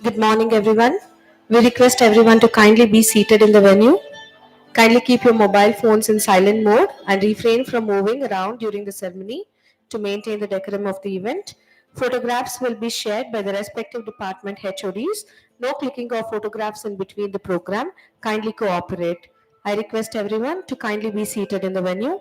Good morning, everyone. We request everyone to kindly be seated in the venue. Kindly keep your mobile phones in silent mode and refrain from moving around during the ceremony to maintain the decorum of the event. Photographs will be shared by the respective department HODs. No clicking of photographs in between the program. Kindly cooperate. I request everyone to kindly be seated in the venue.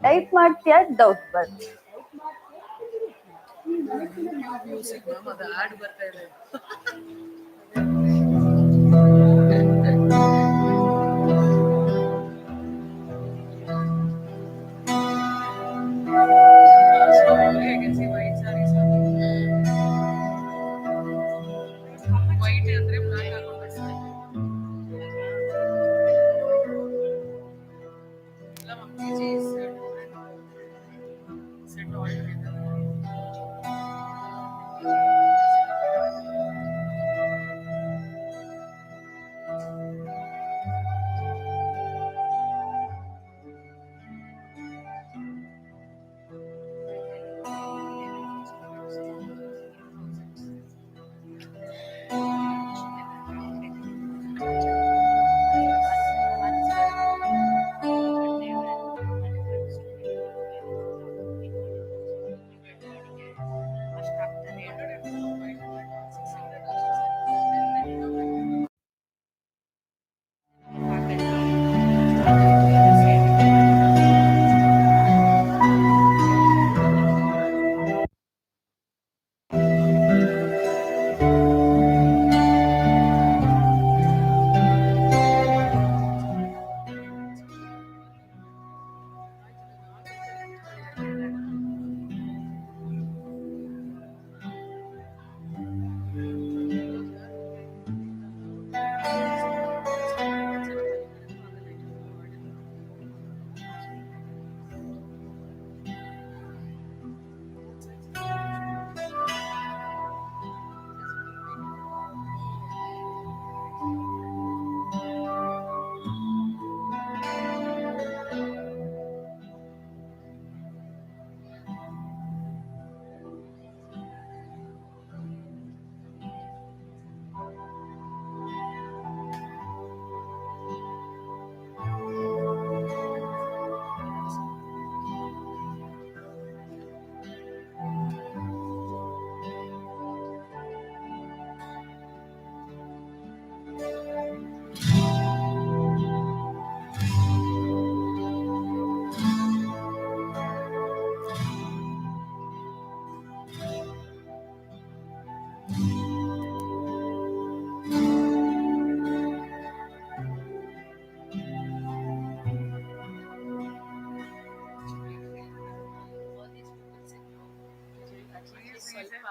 Type ಮಾಡ್ತೀಯಾ doubt ಬರ್ತೀಯ music ma'am ಅದು add ಬರ್ತಾ ಇದೆ. I can see white sarees. White ಅಂದ್ರೆ black ಹಾಕೊಂಡು ಅಷ್ಟೇ. ಇಲ್ಲ ma'am PG is different. Set all together.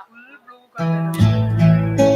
Full blue color.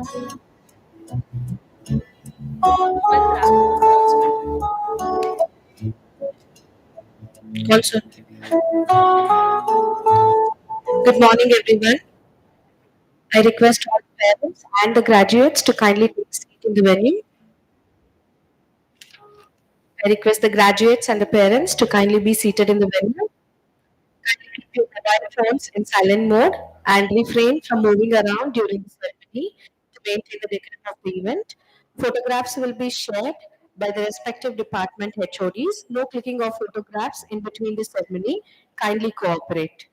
Well, announcement. Also, good morning, everyone. I request all the parents and the graduates to kindly take a seat in the venue. I request the graduates and the parents to kindly be seated in the venue. Kindly keep your mobile phones in silent mode and refrain from moving around during the ceremony to maintain the decorum of the event. Photographs will be shared by the respective department HODs. No clicking of photographs in between the ceremony. Kindly cooperate.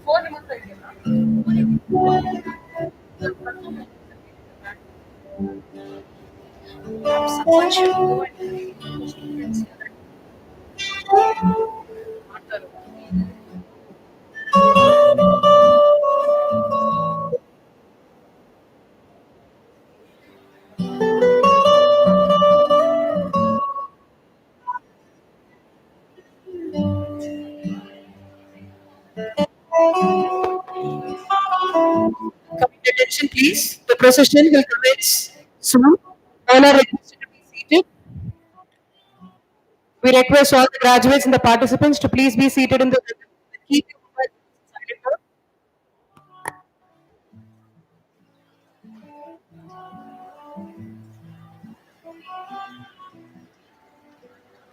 Phone remote ಆಗಿಲ್ಲ. Someone should go and tell students that ಮಾಡ್ತಾರೆ. Coming to attention, please. The procession will commence soon. All are requested to be seated. We request all the graduates and the participants to please be seated in the keep your mobile phones in silent mode.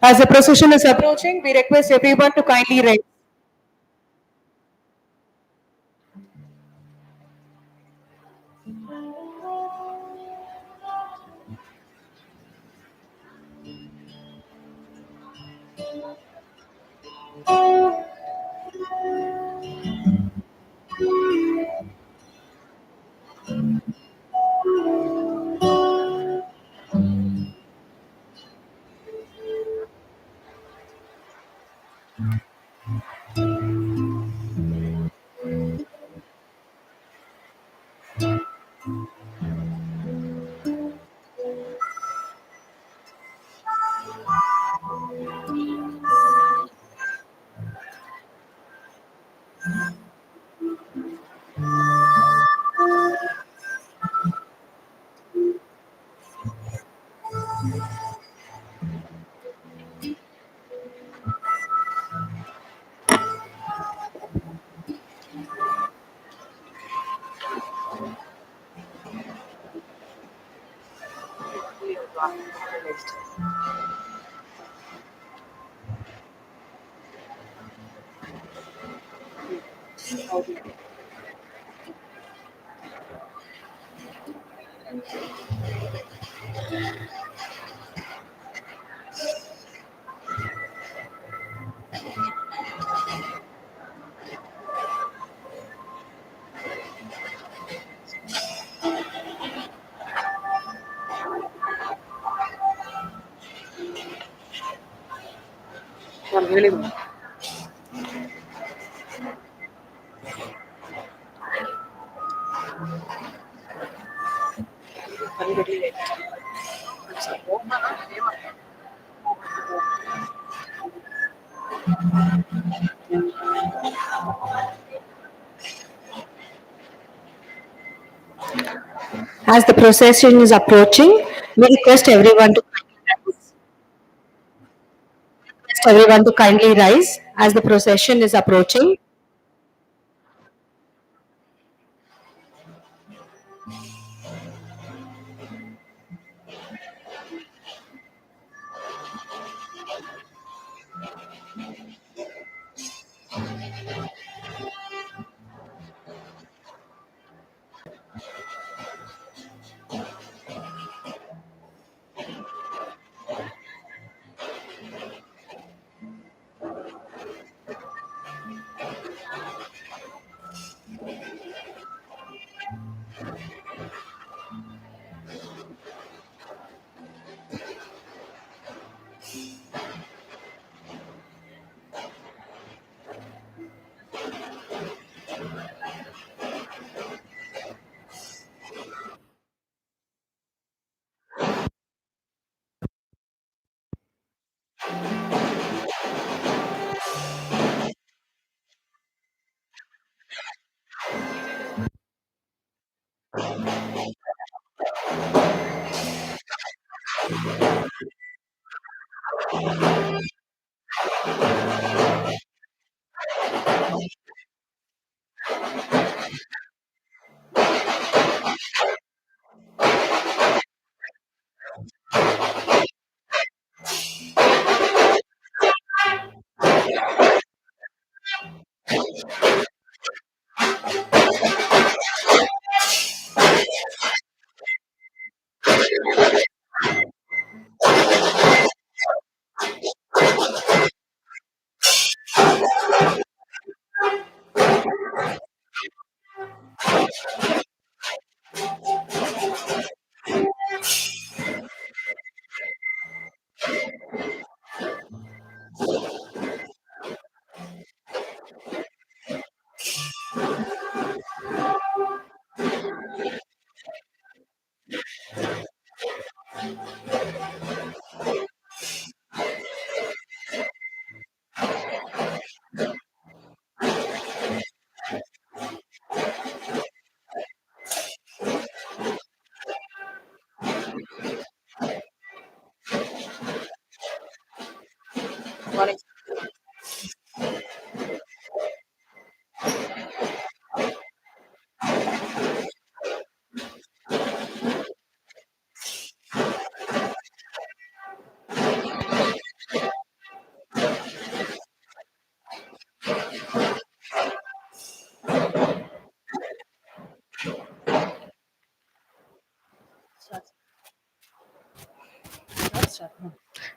As the procession is approaching, we request everyone to kindly rise. As the procession is approaching, we request everyone to kindly rise as the procession is approaching.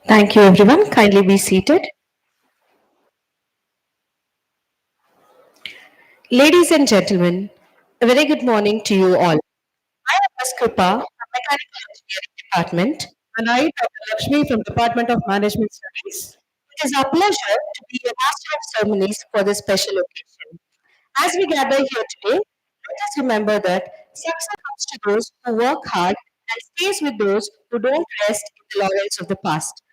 Thank you, everyone. Kindly be seated. Ladies and gentlemen, a very good morning to you all. I am Ms. Kripa from Mechanical Engineering Department. And I, Dr. Lakshmi from Department of Management Studies. It is our pleasure to be your master of ceremonies for this special occasion. As we gather here today, let us remember that success comes to those who work hard and stays with those who don't rest in the laurels of the past.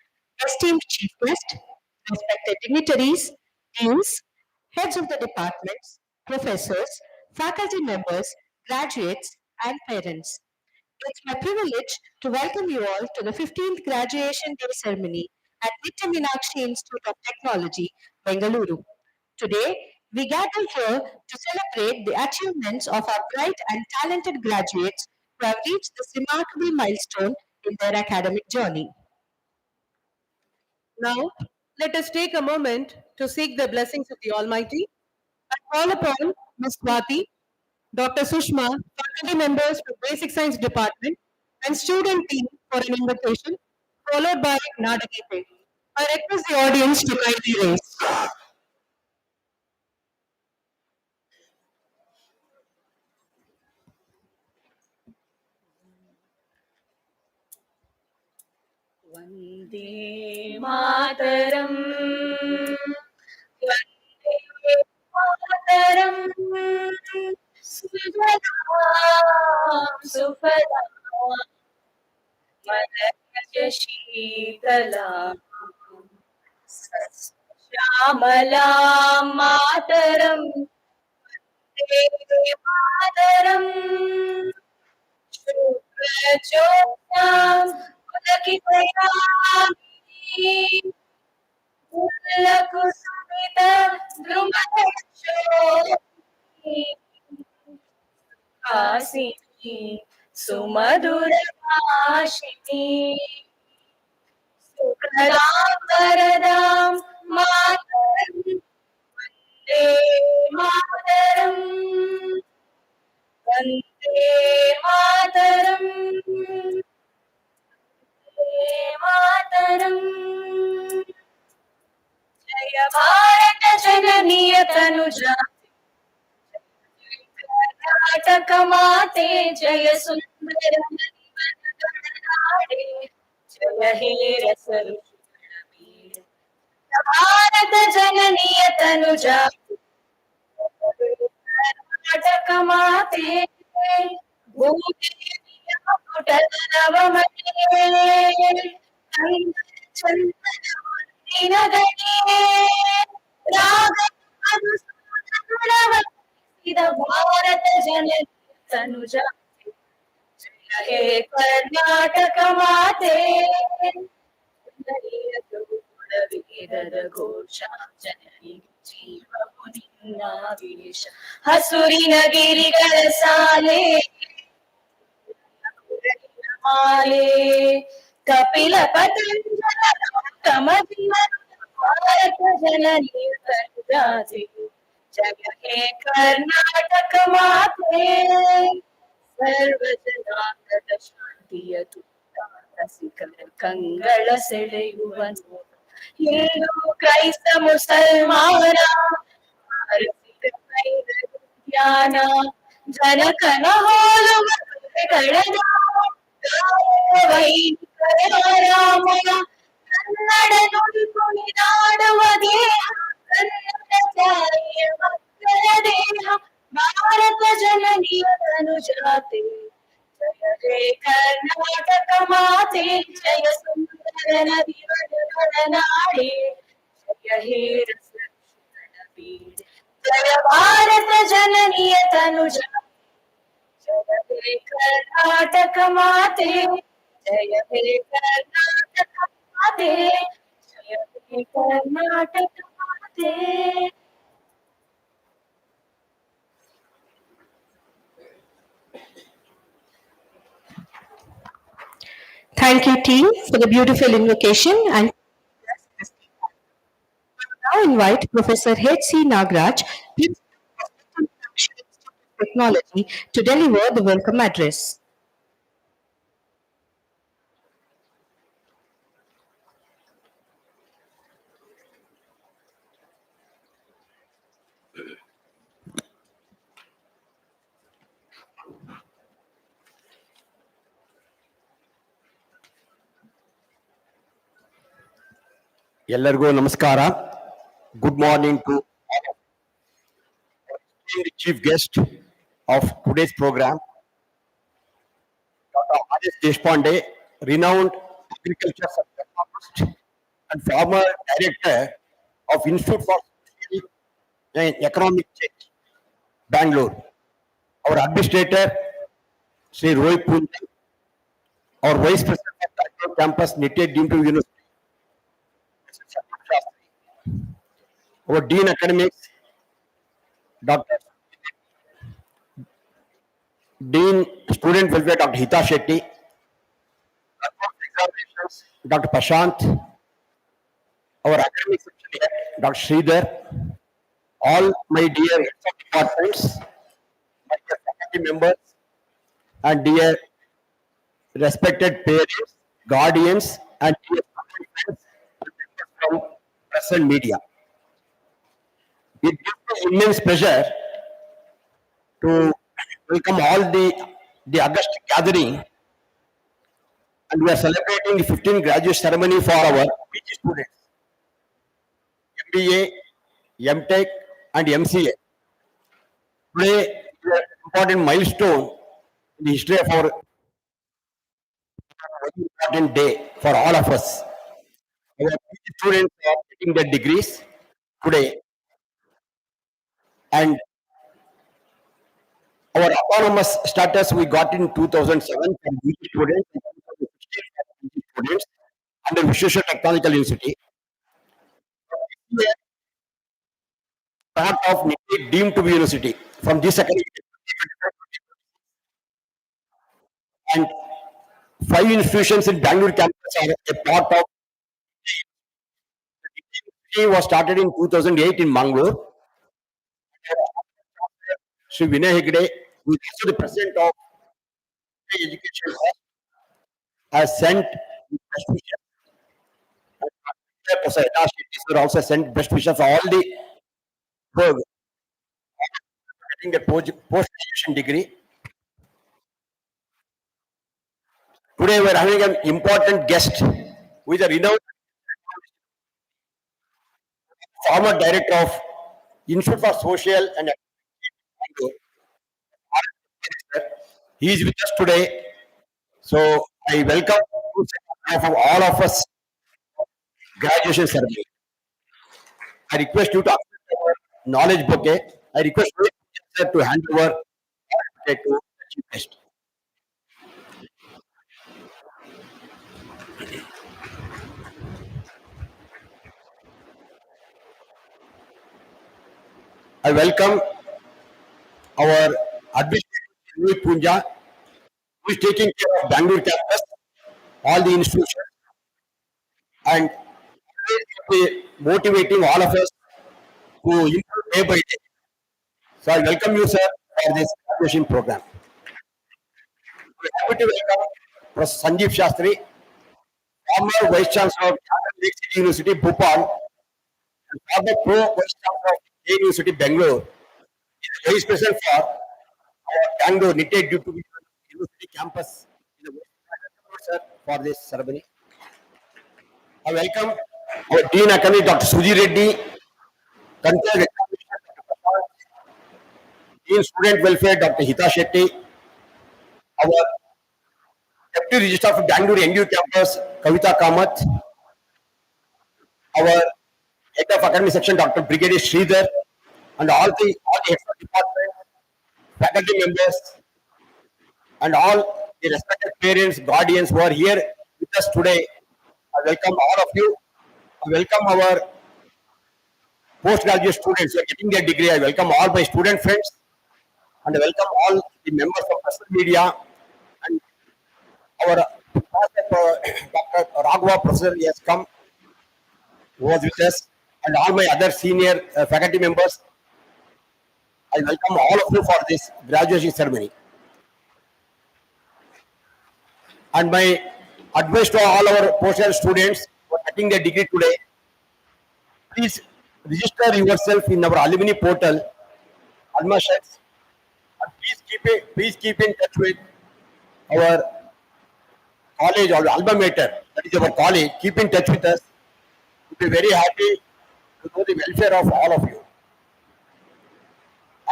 Esteemed chief guest, respected dignitaries, deans, heads of the departments, professors, faculty members, graduates, and parents. It's my privilege to welcome you all to the 15th Graduation Day ceremony at Nitte Meenakshi Institute of Technology, Bengaluru. Today, we gather here to celebrate the achievements of our bright and talented graduates who have reached this remarkable milestone in their academic journey. Now, let us take a moment to seek the blessings of the Almighty and call upon Ms. Swati, Dr. Sushma, faculty members from Basic Science Department, and student team for an invitation, followed by Nadagite. I request the audience to kindly raise. Vande Mataram Vande Mataram सुजलां सुफलां मलयजशीतलां श्यामलां मातरम् वन्दे मातरम् शुभ्रज्योत्स्नां पुलकितयामिनीं पुल्लकुसुमितद्रुमदर्शोऽपि हासिनी सुमधुरभाषिणी सुखदां वरदां मातरं वन्दे मातरम् वन्दे मातरम् वन्दे मातरम् जय भारत जननीय तनुजा कर्नाटक माते जय सुंदर नाडे जय हे रस भारत जननीय तनुजा कर्नाटक माते भूदेवी चंदनगणे भारत जननी तनुजा हे कर्नाटक माते ವೇದದ ಘೋಷ ಜನನಿ ಜೀವನಿನ್ನಾವೇಶ ಹಸುರಿನ ಗಿರಿಗಳ ಸಾಲೆ ಮಾಲೆ ಕಪಿಲ ಪತಂಜಲ ಕಮಲ ಭಾರತ ಜನನಿ ತನುಜಾತೆ ಜಗ ಹೇ ಕರ್ನಾಟಕ ಮಾತೆ ಸರ್ವಜನಾಂಗದ ಶಾಂತಿಯ ರಸಿಕರ ಕಂಗಳ ಸೆಳೆಯುವ ಹಿಂದೂ ಕ್ರೈಸ್ತ ಮುಸಲ್ಮಾನ ರಸಿಕ ಜ್ಞಾನ ಜನಕನ ಹೋಲುವ ರಾಮ ಕನ್ನಡ ನುಡಿ ಕುಣಿದಾಡುವ ದೇಹ ಕನ್ನಡ ಜಾತಿಯ ಮಕ್ಕಳ ದೇಹ ಭಾರತ ಜನನಿಯ ತನುಜಾತೆ ಜಯ ಹೇ ಕರ್ನಾಟಕ ಮಾತೆ ಜಯ ಸುಂದರ ನದಿಗಳ ನಾಡೆ ಜಯ ಹೇ ರಸ ಬೀಡೆ ಜಯ ಭಾರತ ಜನನಿಯ ತನುಜಾತೆ जय हे कर्नाटक माते जय हे कर्नाटक माते जय हे कर्नाटक माते Thank you, team, for the beautiful invocation. And now invite Professor H.C. Nagraj, Principal of Institute of Technology, to deliver the welcome address. ಎಲ್ಲರಿಗೂ ನಮಸ್ಕಾರ. Good morning to the chief guest of today's program, Dr. Harish Deshpande, renowned agriculture economist and former director of Institute for Social and Economic Change, Bangalore. Our administrator, Sri Rohit Punja, our vice president of Bangalore campus, Nitte University, our dean academics, Dr. Dean Student Welfare, Dr. Hita Shetty, examinations, Dr. Prashant, our academic section head, Dr. Sridhar, all my dear heads of departments, my dear faculty members, and dear respected parents, guardians, and dear friends and members from press and media. It gives me immense pleasure to welcome all the August gathering, and we are celebrating the 15th graduate ceremony for our PG students, MBA, MTech, and MCA. Today is an important milestone in the history of our very important day for all of us. Our PG students are getting their degrees today, and our autonomous status we got in 2007 for PG students, and 2016 for PG students under Vishweshwar Technological University. We are part of Nitte deemed to be university from this academic year. And 5 institutions in Bengaluru campus are a part of. The university was started in 2008 in Mangalore. Sri Vinay Hegde, who is also the president of education, has sent best wishes. And Professor Eda Shetty sir also sent best wishes for all the work getting a post-graduation degree. Today we are having an important guest who is a renowned former director of Institute for Social and he is with us today. So I welcome you on behalf of all of us graduation ceremony. I request you to accept our knowledge bouquet. I request you sir, to hand over to the chief guest. I welcome our administrator Punja, who is taking care of Bangalore campus, all the institutions, and will be motivating all of us to improve day by day. So I welcome you, sir, for this graduation program. We are happy to welcome Professor Sanjeev Shastri, former Vice Chancellor of Lake City University, Bhopal, and former Pro Vice Chancellor of K University, Bengaluru. He is the Vice President for our Bangalore Nitte University Campus. He is the Vice President, sir, for this ceremony. I welcome our Dean Academy, Dr. Suji Reddy, Control Examination, Dr. Prashant, Dean Student Welfare, Dr. Hita Shetty, our Deputy Registrar for Bangalore NU Campus, Kavita Kamath, our Head of Academy Section, Dr. Brigadier Sridhar, and all the heads of department, faculty members, and all the respected parents, guardians who are here with us today. I welcome all of you. I welcome our postgraduate students who are getting their degree. I welcome all my student friends, and I welcome all the members of press media and our Dr. Raghava professor. He has come, who was with us, and all my other senior faculty members. I welcome all of you for this graduation ceremony. And my advice to all our postgraduate students who are getting their degree today, please register yourself in our alumni portal, Alma Sheds, and please keep in touch with our college or alma mater, that is our college. Keep in touch with us. We'll be very happy to know the welfare of all of you.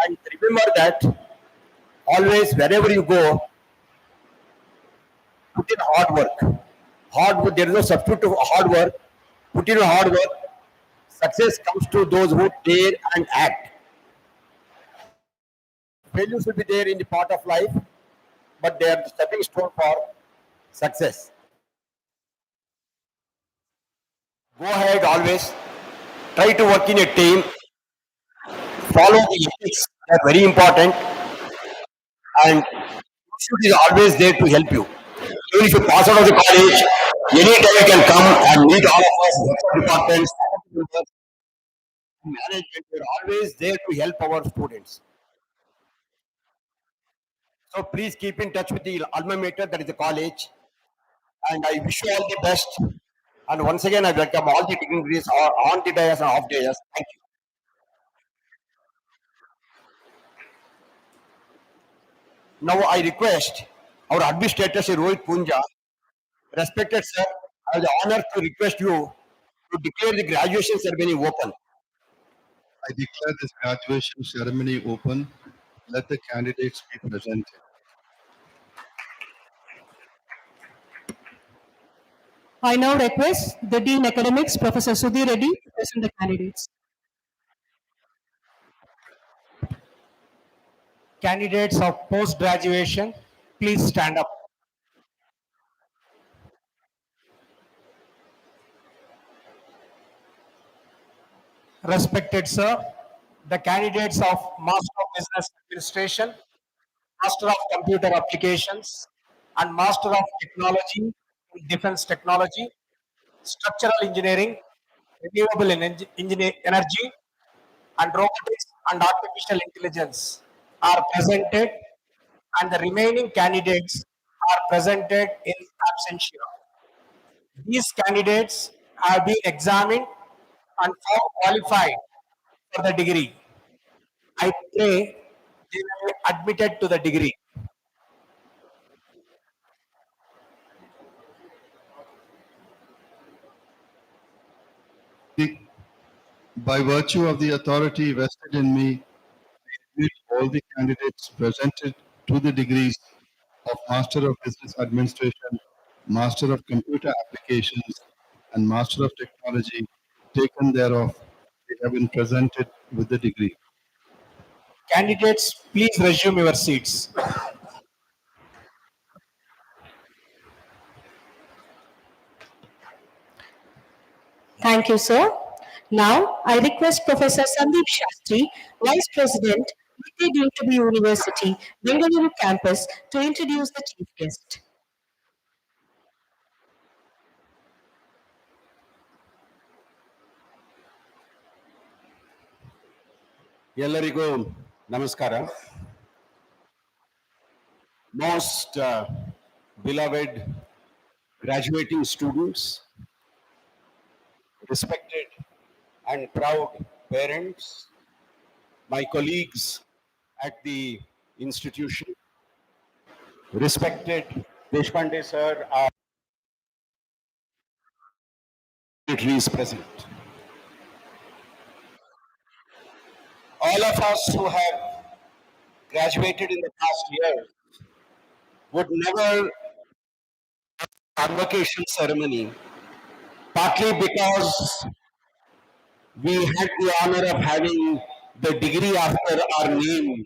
And remember that always, wherever you go, put in hard work. Hard work, there is no substitute for hard work. Put in hard work. Success comes to those who dare and act. Failures will be there in the part of life, but they are the stepping stone for success. Go ahead always. Try to work in a team. Follow the ethics. They are very important. And institute is always there to help you. Even if you pass out of the college, anytime you can come and meet all of us, departments, management. We are always there to help our students. So please keep in touch with the alma mater, that is the college, and I wish you all the best. And once again, I welcome all the dignitaries on the dais and off dais. Thank you. Now I request our administrator, Sri Rohit Punja, respected sir, I have the honor to request you to declare the graduation ceremony open. I declare this graduation ceremony open. Let the candidates be presented. I now request the Dean Academics, Professor Sudhir Reddy, to present the candidates. Candidates of post-graduation, please stand up. Respected sir, the candidates of Master of Business Administration, Master of Computer Applications, and Master of Technology in Defense Technology, Structural Engineering, Renewable Energy, and Robotics and Artificial Intelligence are presented, and the remaining candidates are presented in absentia. These candidates have been examined and found qualified for the degree. I pray they will be admitted to the degree. By virtue of the authority vested in me, I admit all the candidates presented to the degrees of Master of Business Administration, Master of Computer Applications, and Master of Technology taken thereof. They have been presented with the degree. Candidates, please resume your seats. Thank you, sir. Now, I request Professor Sandeep Shastri, Vice President, Nitte University Bengaluru Campus, to introduce the chief guest. ಎಲ್ಲರಿಗೂ ನಮಸ್ಕಾರ. Most beloved graduating students, respected and proud parents, my colleagues at the institution, respected Deshpande sir, our dignitaries present. All of us who have graduated in the past year would never have a convocation ceremony, partly because we had the honor of having the degree after our name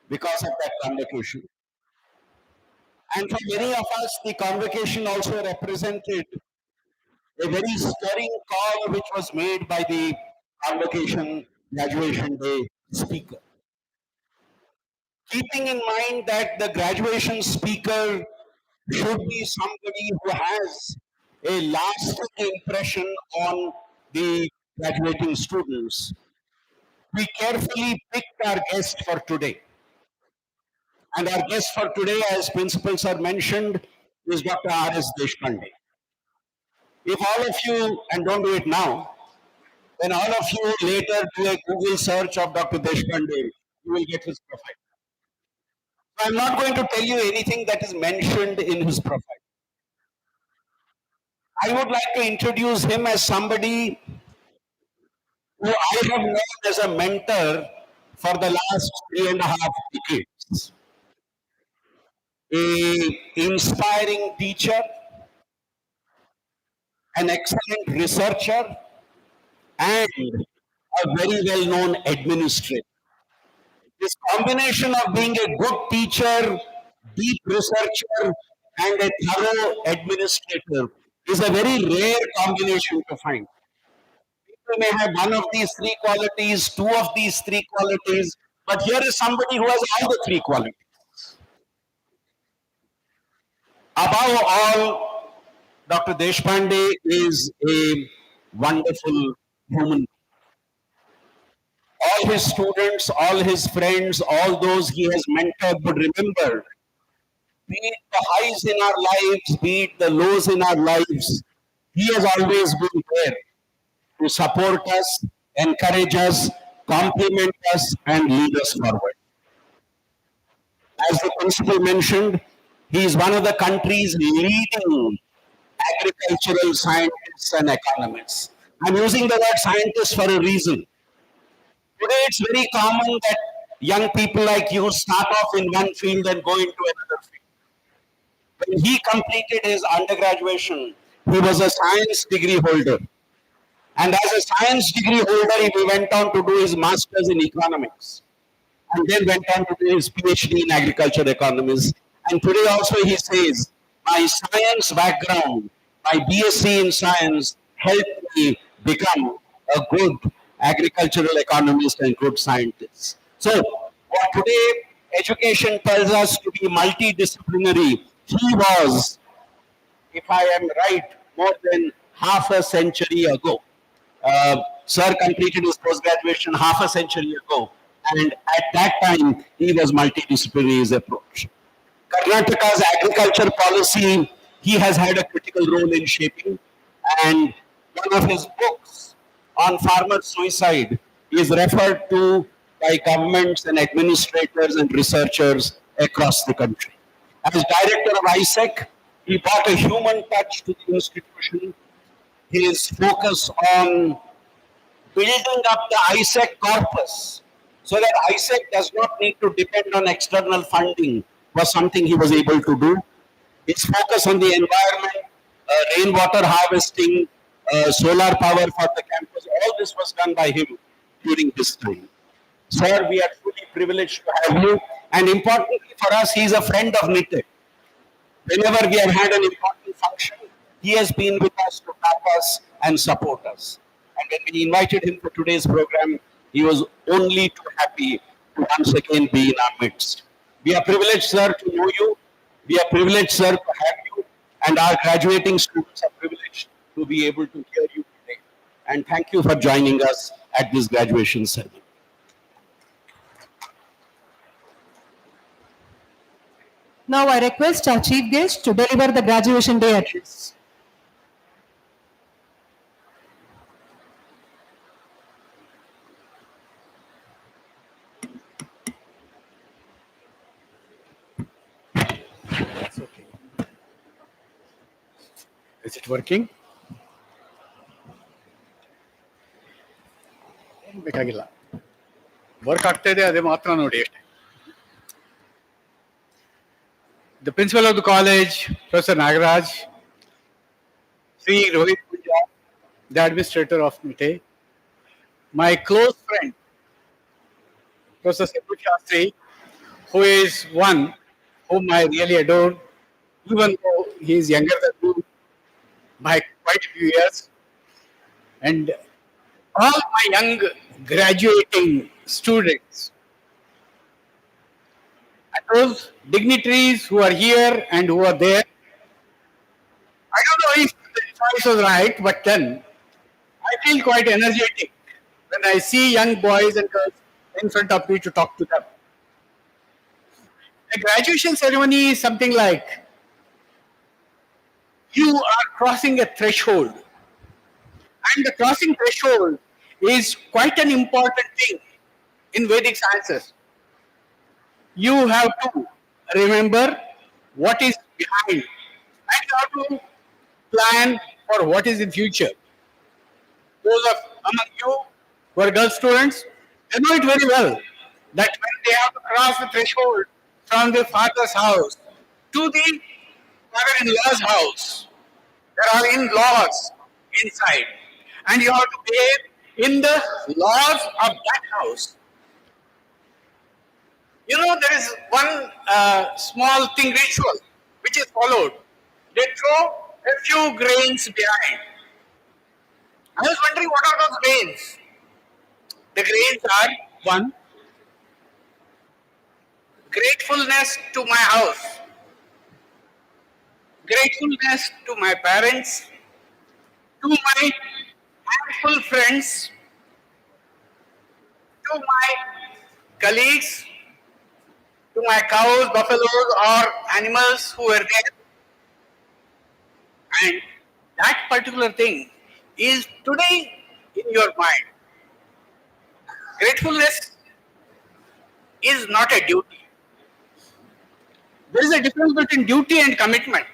because of that convocation. And for many of us, the convocation also represented a very stirring call which was made by the convocation graduation day speaker. Keeping in mind that the graduation speaker should be somebody who has a lasting impression on the graduating students, we carefully picked our guest for today. And our guest for today, as principals are mentioned, is Dr. R.S. Deshpande. If all of you, and don't do it now, then all of you later do a Google search of Dr. Deshpande, you will get his profile. So I'm not going to tell you anything that is mentioned in his profile. I would like to introduce him as somebody who I have known as a mentor for the last 3.5 decades. An inspiring teacher, an excellent researcher, and a very well-known administrator. This combination of being a good teacher, deep researcher, and a thorough administrator is a very rare combination to find. People may have one of these three qualities, two of these three qualities, but here is somebody who has all the three qualities. Above all, Dr. Deshpande is a wonderful human. All his students, all his friends, all those he has mentored would remember, be it the highs in our lives, be it the lows in our lives, he has always been there to support us, encourage us, compliment us, and lead us forward. As the principal mentioned, he is one of the country's leading agricultural scientists and economists. I'm using the word scientist for a reason. Today, it's very common that young people like you start off in one field and go into another field. When he completed his undergraduation, he was a science degree holder. And as a science degree holder, he went on to do his master's in economics. And then went on to do his PhD in agriculture economics. And today also he says, my science background, my BSc in science helped me become a good agricultural economist and good scientist. So what today education tells us to be multidisciplinary, he was, if I am right, more than half a century ago. Sir completed his post-graduation half a century ago. And at that time, he was multidisciplinary in his approach. Karnataka's agriculture policy, he has had a critical role in shaping. And one of his books on farmer suicide is referred to by governments and administrators and researchers across the country. As director of ISEC, he brought a human touch to the institution. His focus on building up the ISEC corpus so that ISEC does not need to depend on external funding was something he was able to do. His focus on the environment, rainwater harvesting, solar power for the campus, all this was done by him during this time. Sir, we are truly privileged to have you. And importantly for us, he is a friend of Nitte. Whenever we have had an important function, he has been with us to back us and support us. And when we invited him for today's program, he was only too happy to once again be in our midst. We are privileged, sir, to know you. We are privileged, sir, to have you. And our graduating students are privileged to be able to hear you today. And thank you for joining us at this graduation ceremony. Now I request our chief guest to deliver the graduation day address. Is it working? ಬೇಕಾಗಿಲ್ಲ work ಆಗ್ತಾ ಇದೆ ಅದೇ ಮಾತ್ರ ನೋಡಿ ಅಷ್ಟೇ. The principal of the college, Professor Nagaraj, Sri Rohit Punjab, the administrator of Nitte, my close friend, Professor Sepu Shastri, who is one whom I really adore, even though he is younger than me by quite a few years, and all my young graduating students, and those dignitaries who are here and who are there. I don't know if the choice was right, but then I feel quite energetic when I see young boys and girls in front of me to talk to them. A graduation ceremony is something like you are crossing a threshold. And the crossing threshold is quite an important thing in Vedic sciences. You have to remember what is behind and you have to plan for what is in future. Those of among you who are girl students, they know it very well that when they have to cross the threshold from their father's house to the father-in-law's house, there are in-laws inside. And you have to behave in the laws of that house. You know, there is one small thing, ritual, which is followed. They throw a few grains behind. I was wondering, what are those grains? The grains are, one, gratefulness to my house. gratefulness to my parents, to my handful friends, to my colleagues, to my cows, buffaloes, or animals who were there. And that particular thing is today in your mind. Gratefulness is not a duty. There is a difference between duty and commitment.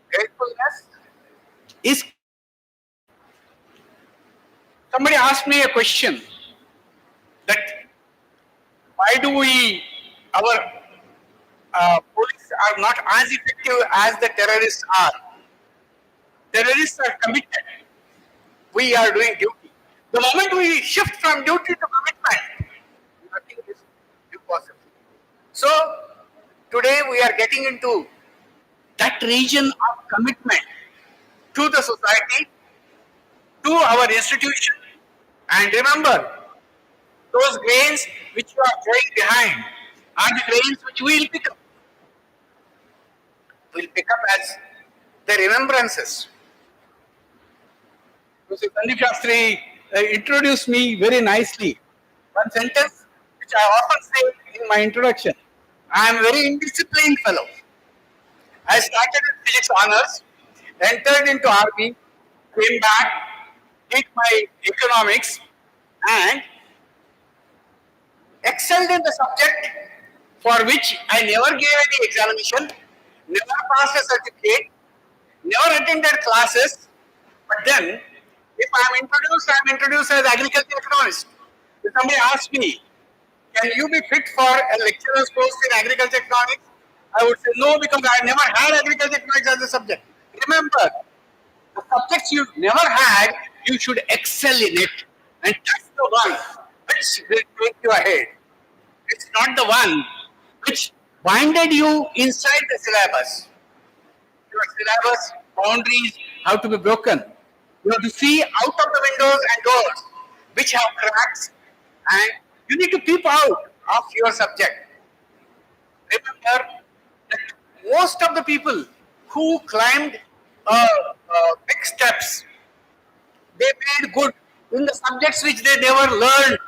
Gratefulness is. Somebody asked me a question that why do we, our police are not as effective as the terrorists are. Terrorists are committed. We are doing duty. The moment we shift from duty to commitment, nothing is impossible. So, today we are getting into that region of commitment to the society, to our institution, and remember, those grains which you are going behind are the grains which we will pick up. We will pick up as the remembrances. Mr. Sandeep Shastri introduced me very nicely. One sentence which I often say in my introduction. I am a very indisciplined fellow. I started with physics honors, entered into army, came back, did my economics, and excelled in the subject for which I never gave any examination, never passed a certificate, never attended classes, but then if I am introduced as agriculture economist. If somebody asks me, can you be fit for a lecturer's post in agriculture economics? I would say no, because I never had agriculture economics as a subject. Remember, the subjects you never had, you should excel in it. And that's the one which will take you ahead. It's not the one which binded you inside the syllabus. Your syllabus boundaries have to be broken. You have to see out of the windows and doors which have cracks, and you need to peep out of your subject. Remember that most of the people who climbed big steps, they made good in the subjects which they never learned.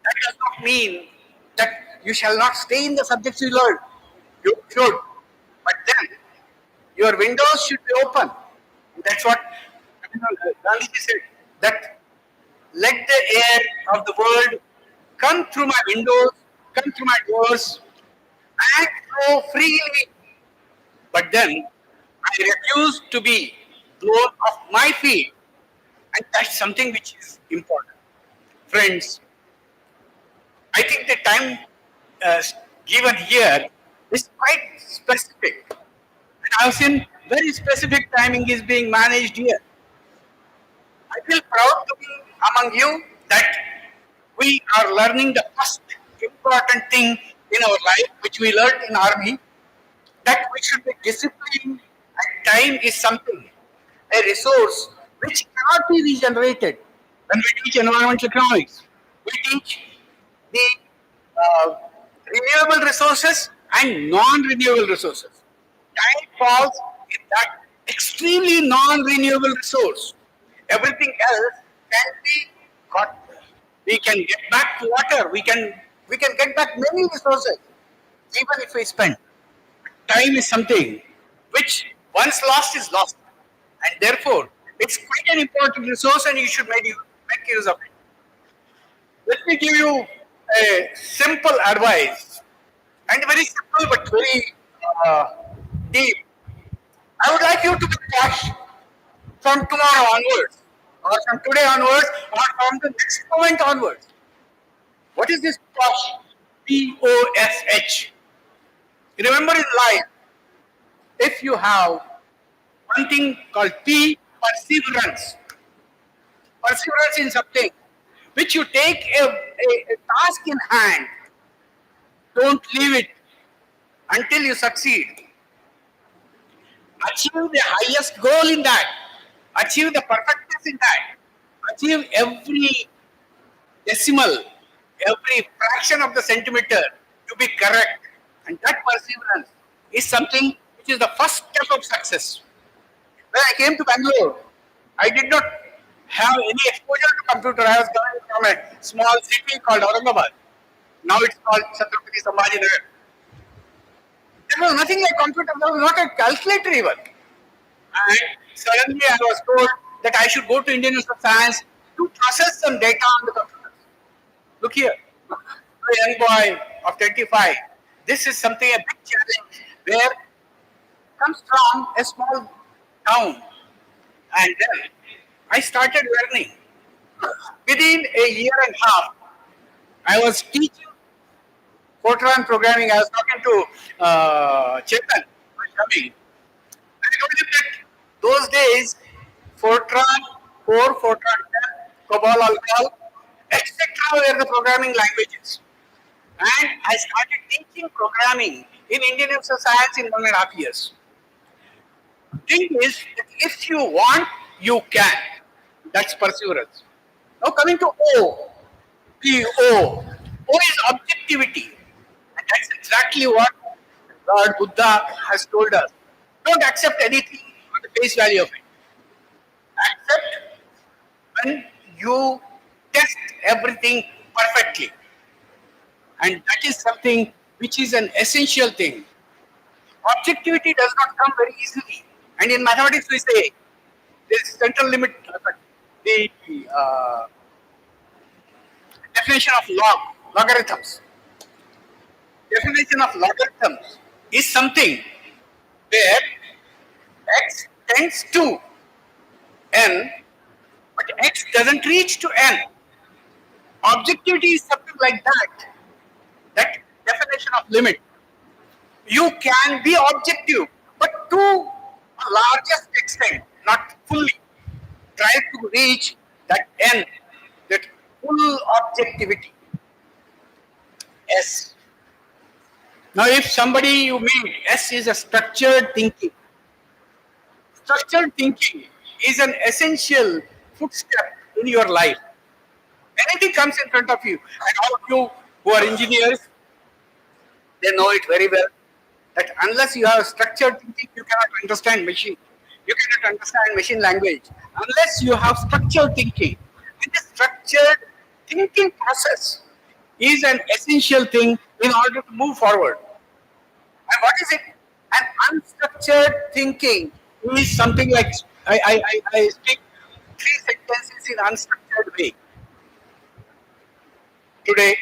That does not mean that you shall not stay in the subjects you learned. You should. But then, your windows should be open. That's what Gandhiji said, that let the air of the world come through my windows, come through my doors, and flow freely. But then, I refuse to be blown off my feet. And that's something which is important. Friends, I think the time given here is quite specific. And I've seen very specific timing is being managed here. I feel proud to be among you that we are learning the first important thing in our life, which we learned in army, that we should be disciplined, and time is something, a resource which cannot be regenerated. When we teach environmental economics, we teach the renewable resources and non-renewable resources. Time falls in that extremely non-renewable resource. Everything else can be got. We can get back water. We can get back many resources, even if we spend. Time is something which once lost is lost, and therefore it's quite an important resource, and you should make use of it. Let me give you a simple advice, and very simple but very deep. I would like you to be cash from tomorrow onwards, or from today onwards, or from the next moment onwards. What is this POSH? P-O-S-H. Remember in life, if you have one thing called P, perseverance. Perseverance in something which you take a task in hand, don't leave it until you succeed. Achieve the highest goal in that. Achieve the perfectness in that. Achieve every decimal, every fraction of the centimeter to be correct. And that perseverance is something which is the first step of success. When I came to Bangalore, I did not have any exposure to computer. I was coming from a small city called Aurangabad. Now it's called Chhatrapati Sambhajinagar. There was nothing like computer. There was not a calculator even. And suddenly I was told that I should go to Indian Institute of Science to process some data on the computers. Look here, a young boy of 25. This is something, a big challenge, where comes from a small town. And then I started learning. Within a year and a half, I was teaching Fortran programming. I was talking to Chetan, who is coming. I told him that those days, Fortran 4, Fortran 10, COBOL, Alcol, etc. were the programming languages. And I started teaching programming in Indian Institute of Science in 1.5 years. Thing is that if you want, you can. That's perseverance. Now coming to O, P-O. O is objectivity. And that's exactly what Lord Buddha has told us. Don't accept anything on the face value of it. Accept when you test everything perfectly. And that is something which is an essential thing. Objectivity does not come very easily. And in mathematics we say there is central limit, the definition of logarithms. Definition of logarithms is something where x tends to n, but x doesn't reach to n. Objectivity is something like that. That definition of limit. You can be objective, but to a largest extent, not fully. Try to reach that n, that full objectivity. S. Now, if somebody you meet, S is a structured thinking. Structured thinking is an essential footstep in your life. Anything comes in front of you, and all of you who are engineers, they know it very well, that unless you have structured thinking, you cannot understand machine. You cannot understand machine language unless you have structured thinking. And the structured thinking process is an essential thing in order to move forward. And what is it? An unstructured thinking is something like, I speak 3 sentences in unstructured way. Today,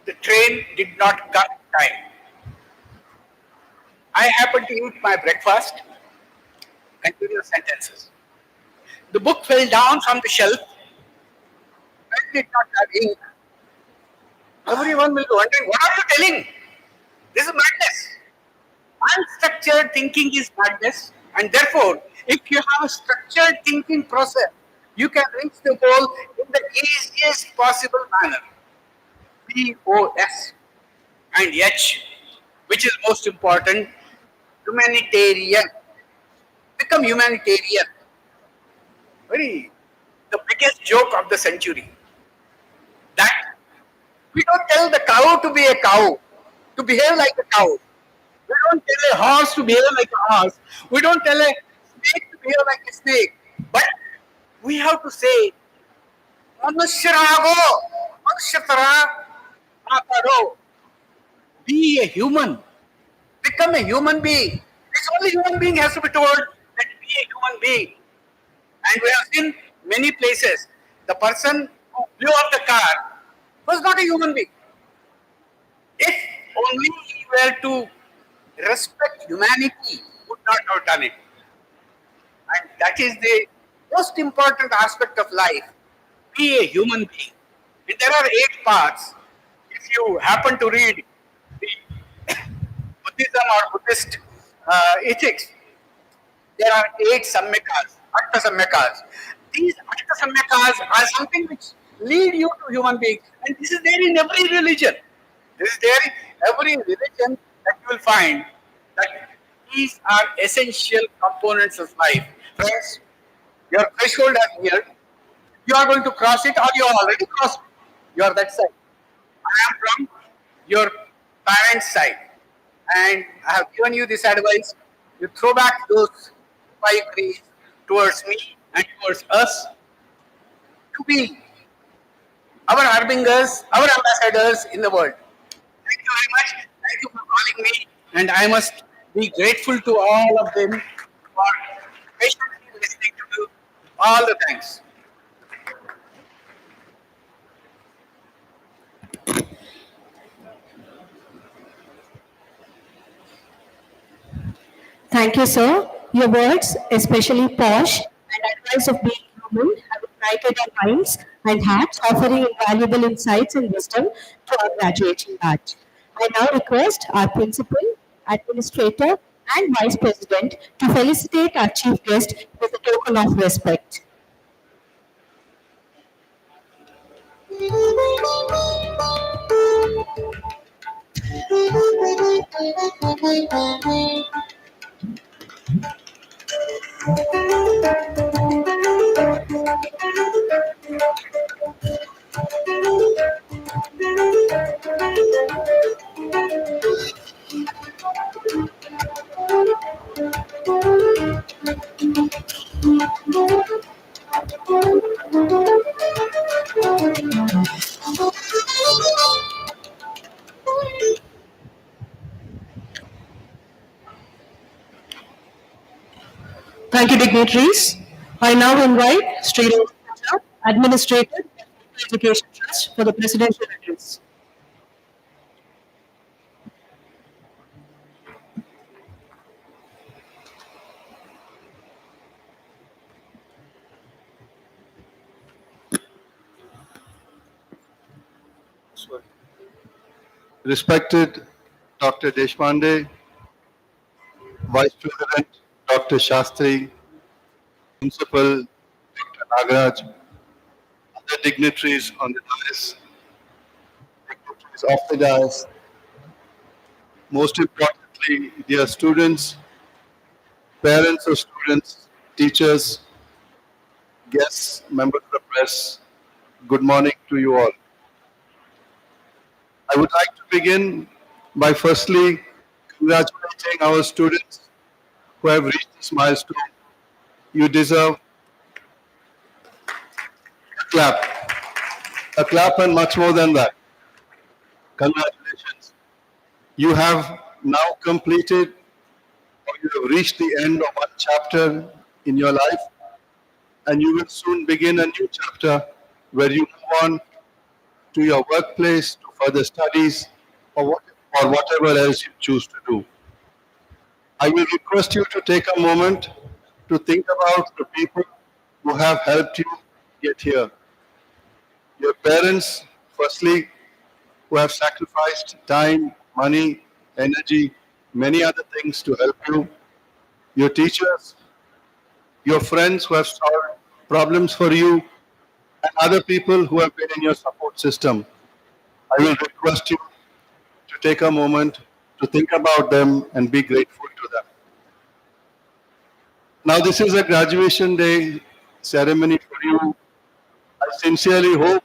the train did not come in time. I happened to eat my breakfast. Continuous sentences. The book fell down from the shelf. I did not have ink. Everyone will be wondering, what are you telling? This is madness. Unstructured thinking is madness, and therefore, if you have a structured thinking process, you can reach the goal in the easiest possible manner. P-O-S and H, which is most important, humanitarian. Become humanitarian. The biggest joke of the century. That we don't tell the cow to be a cow, to behave like a cow. We don't tell a horse to behave like a horse. We don't tell a snake to behave like a snake. But we have to say, Manusharago, Manushyatara, Mataro. Be a human. Become a human being. This only human being has to be told that be a human being. And we have seen many places, the person who blew up the car was not a human being. If only he were to respect humanity, he would not have done it. And that is the most important aspect of life. Be a human being. And there are 8 parts. If you happen to read the Buddhism or Buddhist ethics, there are 8 samyakas, Atta samyakas. These Atta samyakas are something which lead you to human beings. And this is there in every religion. This is there in every religion that you will find that these are essential components of life. Friends, your threshold is here. You are going to cross it or you are already crossed it. You are that side. I am from your parents' side. And I have given you this advice. You throw back those 5 degrees towards me and towards us to be our harbingers, our ambassadors in the world. Thank you very much. Thank you for calling me. And I must be grateful to all of them for patiently listening to you. All the thanks. Thank you, sir. Your words, especially posh and advice of being human, have ignited our minds and hearts, offering invaluable insights and wisdom to our graduating batch. I now request our principal, administrator, and vice president to felicitate our chief guest with a token of respect. Thank you, dignitaries. I now invite Sri Administrator, Education Trust, for the presidential address. Respected Dr. Deshpande, Vice President Dr. Shastri, Principal Dr. Nagaraj, other dignitaries on the dais, dignitaries off the dais, most importantly, dear students, parents of students, teachers, guests, members of the press, good morning to you all. I would like to begin by firstly congratulating our students who have reached this milestone. You deserve a clap and much more than that. Congratulations. You have now completed or you have reached the end of one chapter in your life, and you will soon begin a new chapter where you move on to your workplace, to further studies, or whatever else you choose to do. I will request you to take a moment to think about the people who have helped you get here. Your parents, firstly, who have sacrificed time, money, energy, many other things to help you. Your teachers, your friends who have solved problems for you, and other people who have been in your support system. I will request you to take a moment to think about them and be grateful to them. Now, this is a graduation day ceremony for you. I sincerely hope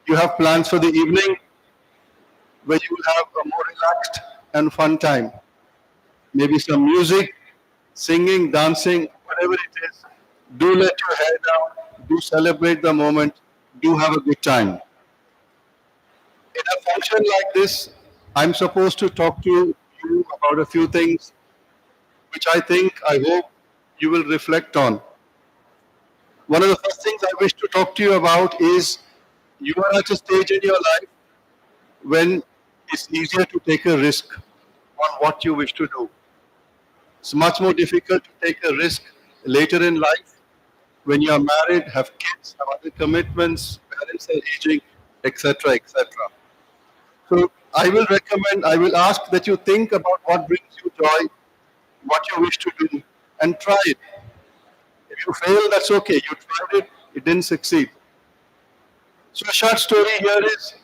you have plans for the evening where you will have a more relaxed and fun time. Maybe some music, singing, dancing, whatever it is. Do let your hair down. Do celebrate the moment. Do have a good time. In a function like this, I'm supposed to talk to you about a few things which I hope you will reflect on. One of the first things I wish to talk to you about is you are at a stage in your life when it's easier to take a risk on what you wish to do. It's much more difficult to take a risk later in life when you are married, have kids, have other commitments, parents are aging, etc., etc. So I will ask that you think about what brings you joy, what you wish to do, and try it. If you fail, that's okay. You tried it, it didn't succeed. So a short story here is,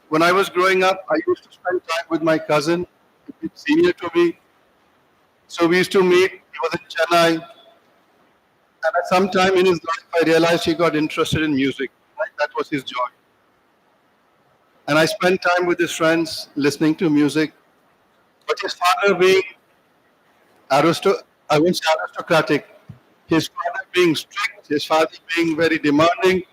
when I was growing up, I used to spend time with my cousin, a bit senior to me. So we used to meet, he was in Chennai. And at some time in his life, I realized he got interested in music. Right? That was his joy. and I spent time with his friends listening to music. But his father being I won't say aristocratic, his father being strict, his father being very demanding,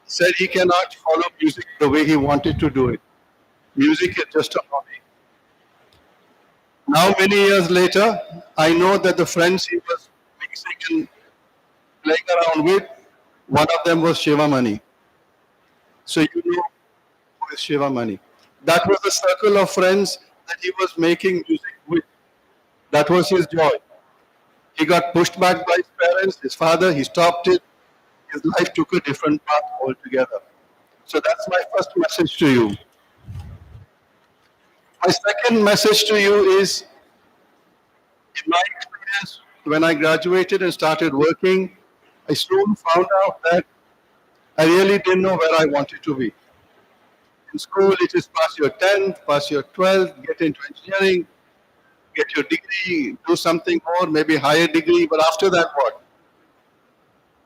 said he cannot follow music the way he wanted to do it. Music is just a hobby. Now, many years later, I know that the friends he was mixing and playing around with, one of them was Shiva Mani. So you know who is Shiva Mani. That was the circle of friends that he was making music with. That was his joy. He got pushed back by his parents, his father, he stopped it. His life took a different path altogether. So that's my first message to you. My second message to you is, in my experience, when I graduated and started working, I soon found out that I really didn't know where I wanted to be. In school, it is pass your 10th, pass your 12th, get into engineering, get your degree, do something more, maybe higher degree, but after that, what?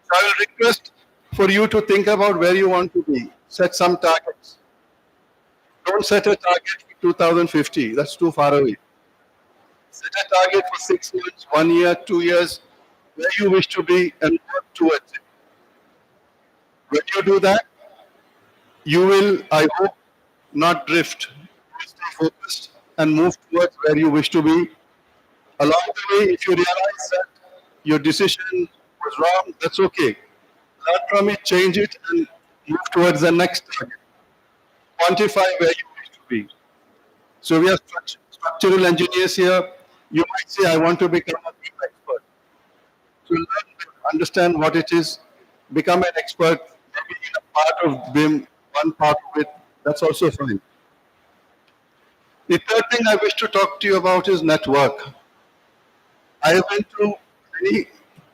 So I will request for you to think about where you want to be. Set some targets. Don't set a target for 2050. That's too far away. Set a target for 6 months, 1 year, 2 years, where you wish to be and work towards it. When you do that, you will, I hope, not drift. You will stay focused and move towards where you wish to be. Along the way, if you realize that your decision was wrong, that's okay. Learn from it, change it, and move towards the next target. Quantify where you wish to be. So we are structural engineers here. You might say, I want to become a BIM expert. So learn, understand what it is, become an expert, maybe in a part of BIM, one part of it, that's also fine. The third thing I wish to talk to you about is network. I have been through many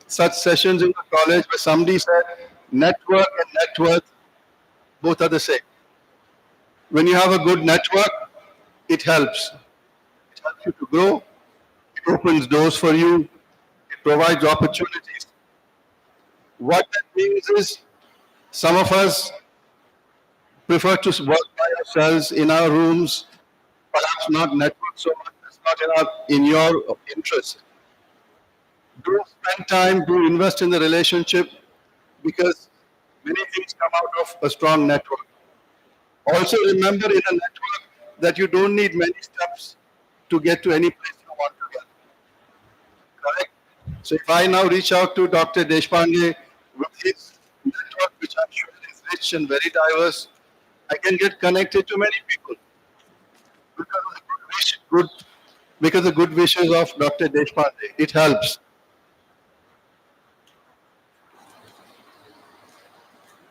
such sessions in the college where somebody said, network and net worth, both are the same. When you have a good network, it helps. It helps you to grow. It opens doors for you. It provides opportunities. What that means is, some of us prefer to work by ourselves in our rooms, perhaps not network so much. It's not in your interest. Do spend time, do invest in the relationship, because many things come out of a strong network. Also remember in a network that you don't need many steps to get to any place you want to get. Correct? So if I now reach out to Dr. Deshpande with his network, which I'm sure is rich and very diverse, I can get connected to many people. Because of the good wishes of Dr. Deshpande. It helps.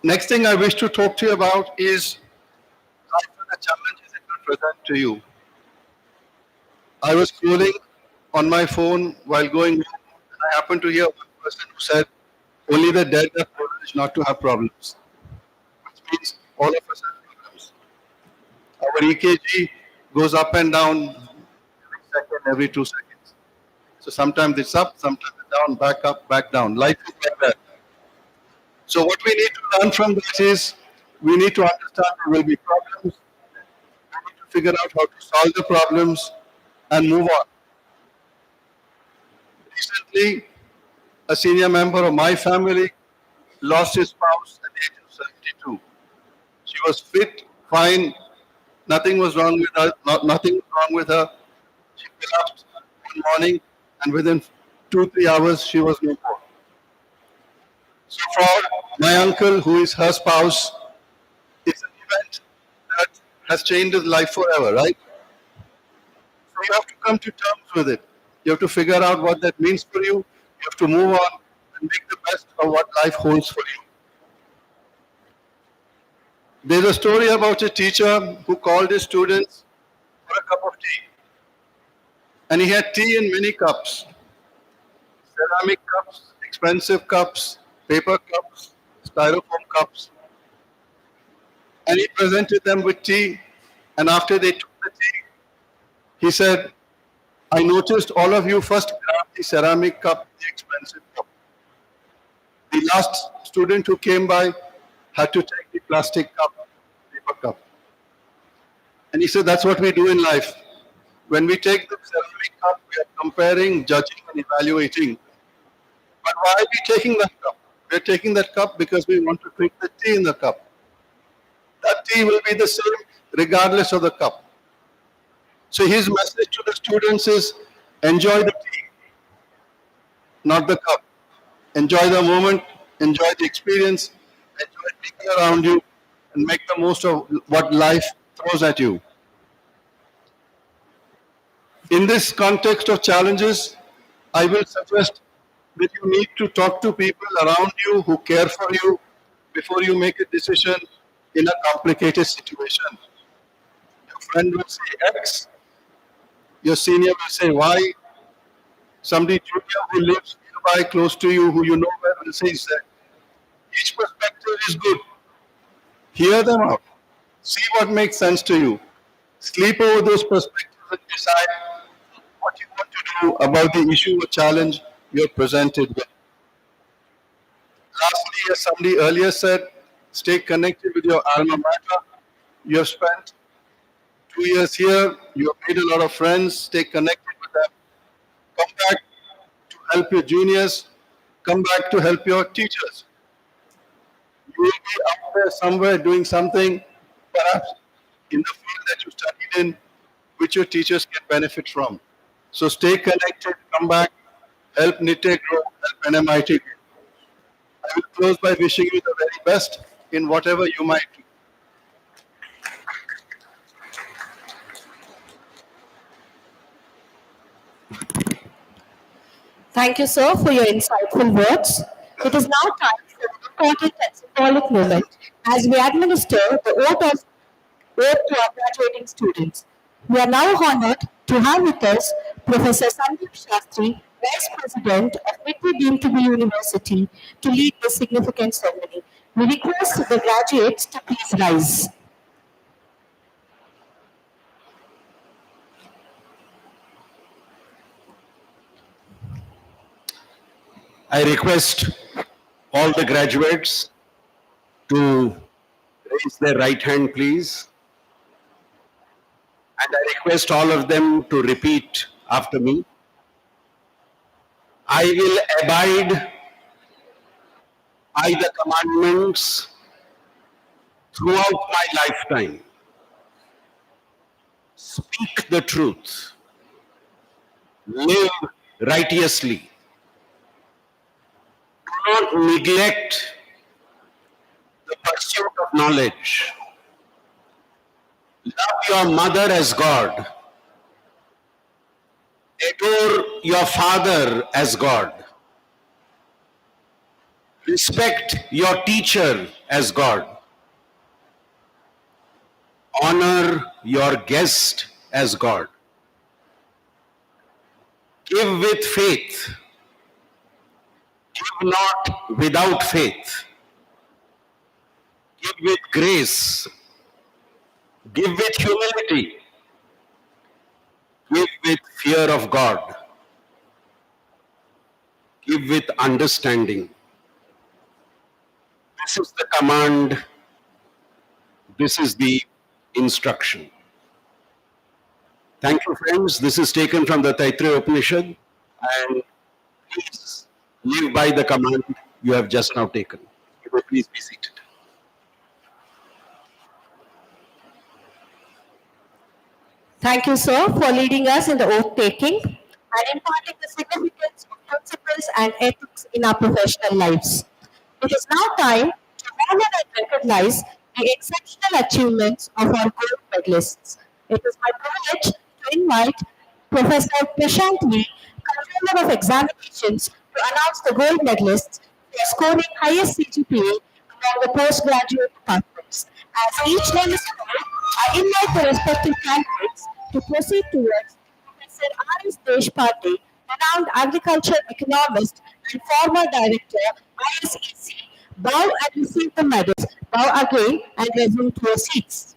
Next thing I wish to talk to you about is the challenges it will present to you. I was scrolling on my phone while going home, and I happened to hear one person who said, only the dead are privileged not to have problems, which means all of us have problems. Our EKG goes up and down every second, every 2 seconds. So sometimes it's up, sometimes it's down, back up, back down. Life is like that. So what we need to learn from this is, we need to understand there will be problems. We need to figure out how to solve the problems and move on. Recently, a senior member of my family lost his spouse at the age of 72. She was fit, fine, nothing was wrong with her, nothing was wrong with her. She collapsed one morning, and within 2-3 hours, she was no more. So for my uncle, who is her spouse, it's an event that has changed his life forever, right? So you have to come to terms with it. You have to figure out what that means for you. You have to move on and make the best of what life holds for you. There's a story about a teacher who called his students for a cup of tea. And he had tea in many cups. Ceramic cups, expensive cups, paper cups, styrofoam cups. And he presented them with tea. And after they took the tea, he said, I noticed all of you first grabbed the ceramic cup, the expensive cup. The last student who came by had to take the plastic cup, paper cup. And he said, that's what we do in life. When we take the ceremony cup, we are comparing, judging, and evaluating. But why are we taking that cup? We're taking that cup because we want to drink the tea in the cup. That tea will be the same regardless of the cup. So his message to the students is, enjoy the tea, not the cup. Enjoy the moment, enjoy the experience, enjoy people around you, and make the most of what life throws at you. In this context of challenges, I will suggest that you need to talk to people around you who care for you before you make a decision in a complicated situation. Your friend will say X, your senior will say Y, somebody junior who lives nearby close to you who you know well will say Z. Each perspective is good. Hear them out. See what makes sense to you. Sleep over those perspectives and decide what you want to do about the issue or challenge you're presented with. Lastly, as somebody earlier said, stay connected with your alma mater. You have spent 2 years here, you have made a lot of friends, stay connected with them. Come back to help your juniors, come back to help your teachers. You will be out there somewhere doing something, perhaps in the field that you studied in, which your teachers can benefit from. So stay connected, come back, help Nitte grow, help NMIT grow. I will close by wishing you the very best in whatever you might do. Thank you, sir, for your insightful words. It is now time for an important and symbolic moment as we administer the oath to our graduating students. We are now honored to have with us Professor Sandeep Shastri, Vice President of Nitte University, to lead this significant ceremony. We request the graduates to please rise. I request all the graduates to raise their right hand, please. And I request all of them to repeat after me. I will abide by the commandments throughout my lifetime. Speak the truth. Live righteously. Do not neglect the pursuit of knowledge. Love your mother as God. Adore your father as God. Respect your teacher as God. Honor your guest as God. Give with faith. Give not without faith. Give with grace. Give with humility. Give with fear of God. Give with understanding. This is the command. This is the instruction. Thank you, friends. This is taken from the Taittiriya Upanishad, and please live by the command you have just now taken. You may please be seated. Thank you, sir, for leading us in the oath taking and imparting the significance of principles and ethics in our professional lives. It is now time to honor and recognize the exceptional achievements of our gold medalists. It is my privilege to invite Professor Prashant V, Controller of Examinations, to announce the gold medalists for scoring highest CGPA among the postgraduate departments. As each name is called, I invite the respective candidates to proceed towards Professor R.S. Deshpande, renowned agriculture economist and former director, ISEC. Bow and receive the medals. Bow again and resume to your seats.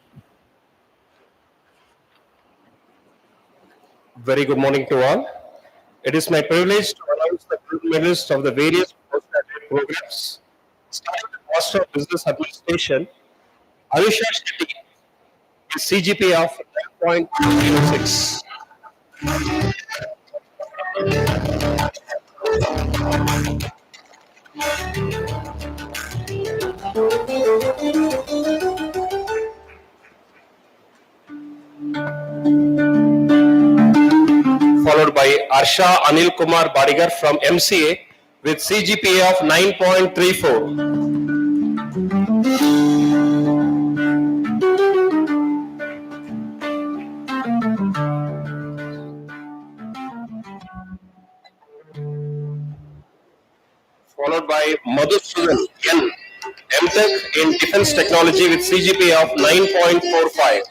Very good morning to all. It is my privilege to announce the gold medalists of the various postgraduate programs. Starting with Master of Business Administration, Ayusha Shetty, with CGPA of 9.06. Followed by Arsha Anil Kumar Badigar from MCA with CGPA of 9.34. Followed by Madhusudan N, MTech in Defense Technology with CGPA of 9.45.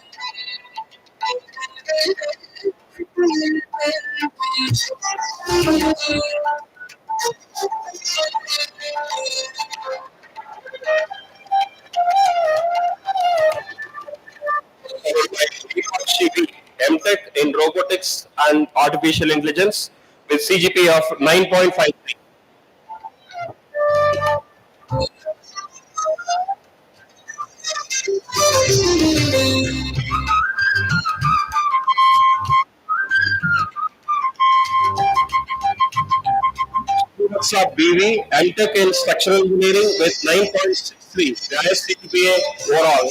Followed by Meenakshi B, MTech in Robotics and Artificial Intelligence with CGPA of 9.53. Sub BV, MTech in Structural Engineering with 9.63, the highest CGPA overall.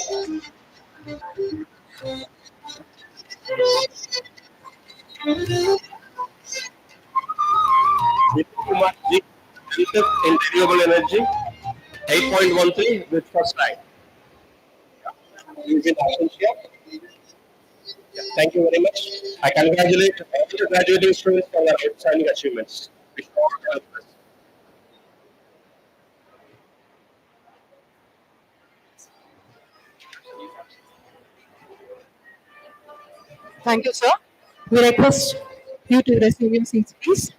Nitte Kumar G, MTech in Renewable Energy, 8.13 with first rank. You've been absent here. Yeah, thank you very much. I congratulate all the graduating students for their outstanding achievements. Wish you all the best. Thank you, sir. We request you to resume your seats, please.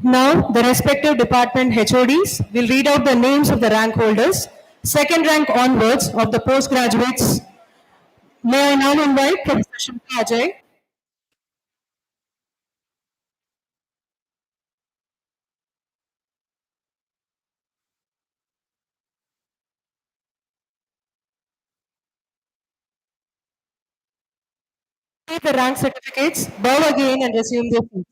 Now, the respective department HODs will read out the names of the rank holders, second rank onwards of the postgraduates. May I now invite Professor Shilpa Ajay. Take the rank certificates, bow again and resume their seats.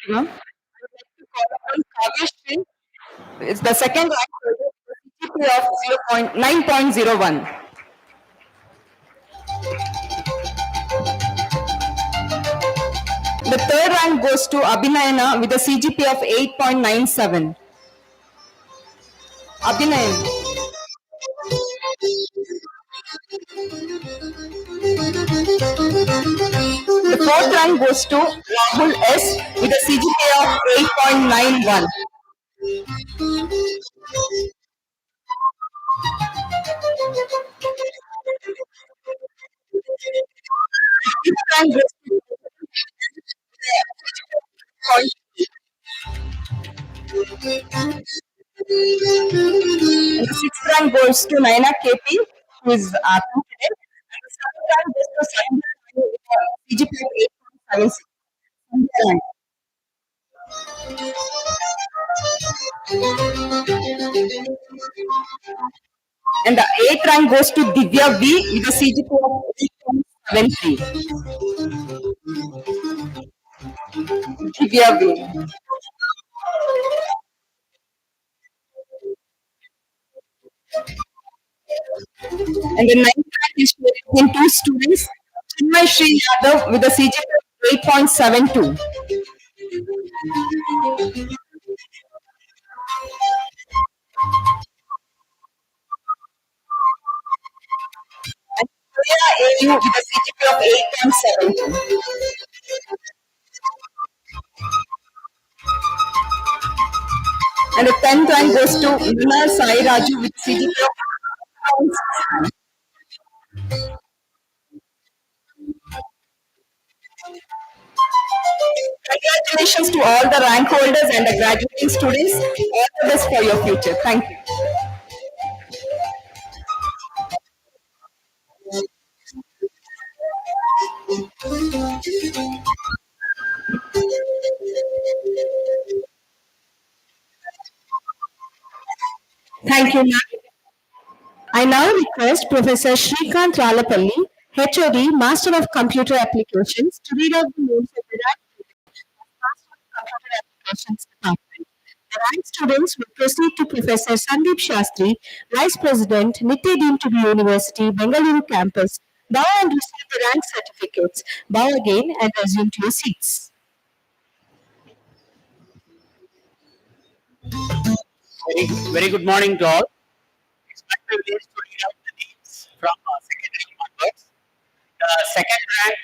Ma'am. It's the second rank holder with a CGPA of 9.01. The third rank goes to Abhinayana with a CGPA of 8.97. Abhinayan. The fourth rank goes to Rahul S with a CGPA of 8.91. Fifth rank goes to and the sixth rank goes to Naina KP, who is absent today. And the seventh rank goes to Sandhya with a CGPA of 8.76. Sandhya rank. And the eighth rank goes to Divya V with a CGPA of 8.73. Divya V. And the ninth rank is shared between two students, Chinmay Sri Yadav with a CGPA of 8.72. And Surya AU with a CGPA of 8.72. And the 10th rank goes to Meena Sai Raju with CGPA of 8.69. Congratulations to all the rank holders and the graduating students. All the best for your future. Thank you. Thank you, ma'am. I now request Professor Shrikant Ralapalli, HOD, Master of Computer Applications, to read out the names of the Master of Computer Applications Department. The ranked students will proceed to Professor Sandeep Shastri, Vice President, Nitte University Bengaluru Campus. Bow and receive the rank certificates. Bow again and resume to your seats. Very good morning to all. It's my privilege to read out the names from second rank onwards. The second rank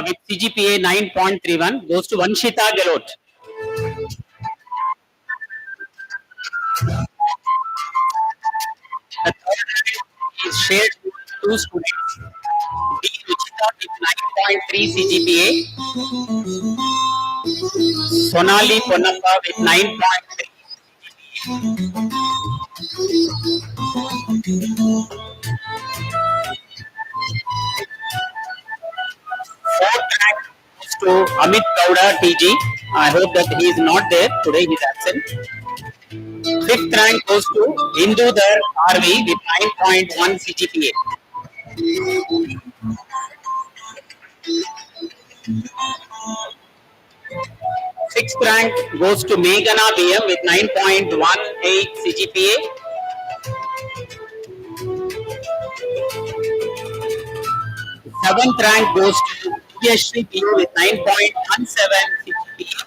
with CGPA 9.31 goes to Vanshita Gelot. The third rank is shared with two students. D. Ruchita with 9.3 CGPA. Sonali Ponnappa with 9.3. Fourth rank goes to Amit Gowda TG. I hope that he is not there today. He is absent. Fifth rank goes to Indudar RV with 9.1 CGPA. Sixth rank goes to Meghana BM with 9.18 CGPA. Seventh rank goes to Yashri BU with 9.17 CGPA.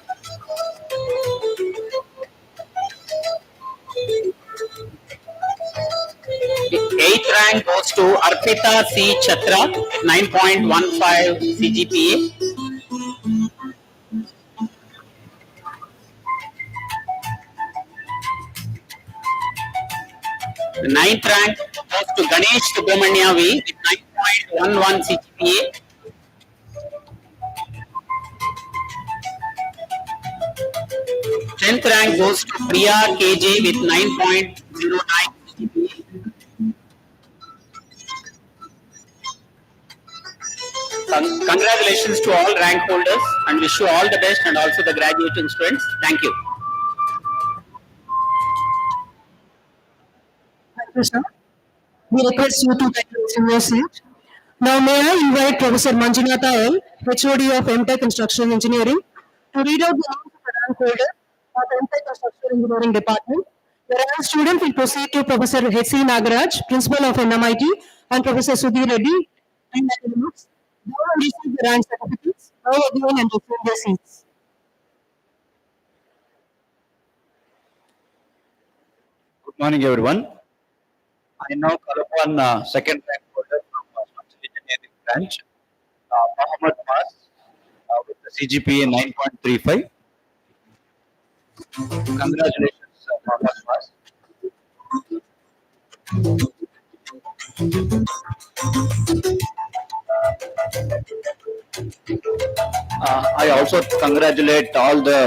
Eighth rank goes to Arpita C. Chatra with 9.15 CGPA. The ninth rank goes to Ganesh Subramanya V with 9.11 CGPA. Tenth rank goes to Priya KJ with 9.09 CGPA. Congratulations to all rank holders and wish you all the best and also the graduating students. Thank you. Thank you, sir. We request you to take your seat. Now, may I invite Professor Manjunatha L., HOD of MTech Construction Engineering, to read out the names of the rank holder of MTech Construction Engineering Department. The rank student will proceed to Professor H.C. Nagaraj, Principal of NMIT, and Professor Sudhir Reddy, and academics. Now receive the rank certificates. Now again and resume their seats. Good morning, everyone. I now call upon second rank holder from Structural Engineering branch, Mohammed Mas, with the CGPA 9.35. Congratulations, Mohammed Mas. I also congratulate all the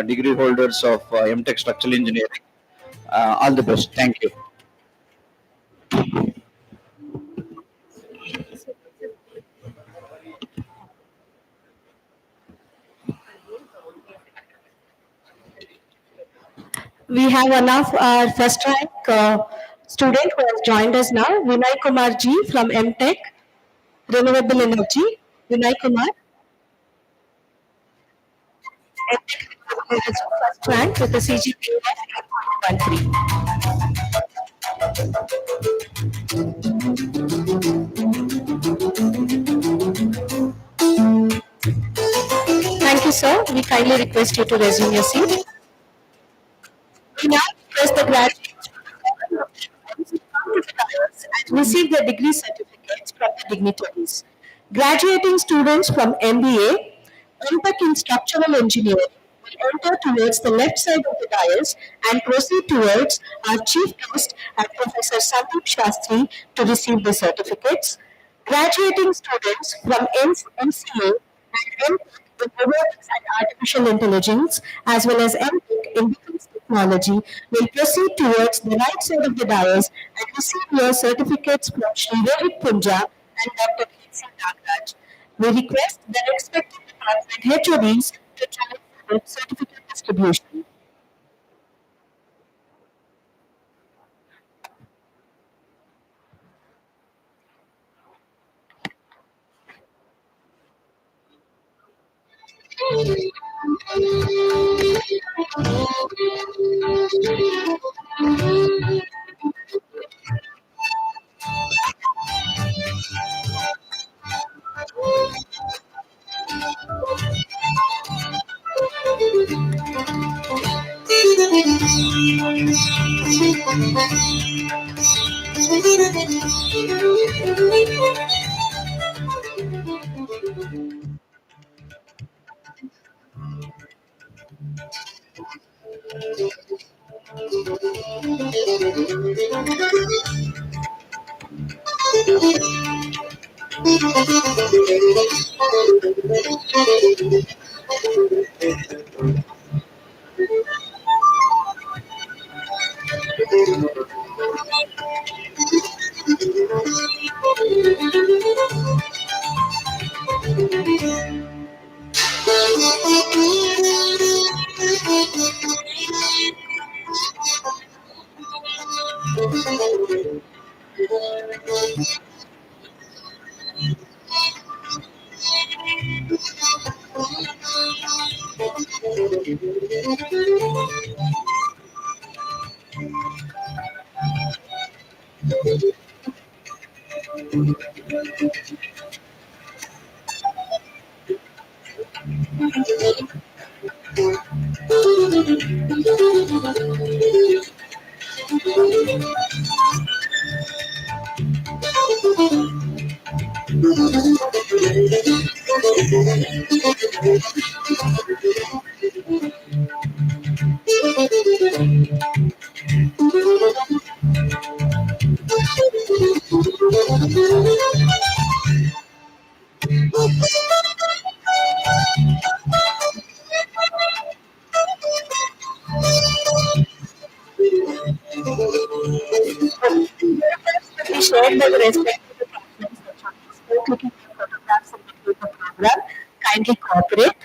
degree holders of MTech Structural Engineering. All the best. Thank you. We have one of our first rank student who has joined us now, Vinay Kumar Ji from MTech Renewable Energy. Vinay Kumar. MTech Renewable Energy first rank with a CGPA of 8.13. Thank you, sir. We kindly request you to resume your seat. We now request the graduates to come to the dais and receive their degree certificates from the dignitaries. Graduating students from MBA, MTech in Structural Engineering will enter towards the left side of the dais and proceed towards our chief guest and Professor Sandeep Shastri to receive the certificates. Graduating students from MCA and MTech in Robotics and Artificial Intelligence, as well as MTech in Defense Technology, will proceed towards the right side of the dais and receive your certificates from Shri Rohit Punja and Dr. K.C. Nagraj. We request the respective department HODs to join for the certificate distribution. Be shared by the respective departments which are spoke looking at photographs in the paper program. Kindly cooperate.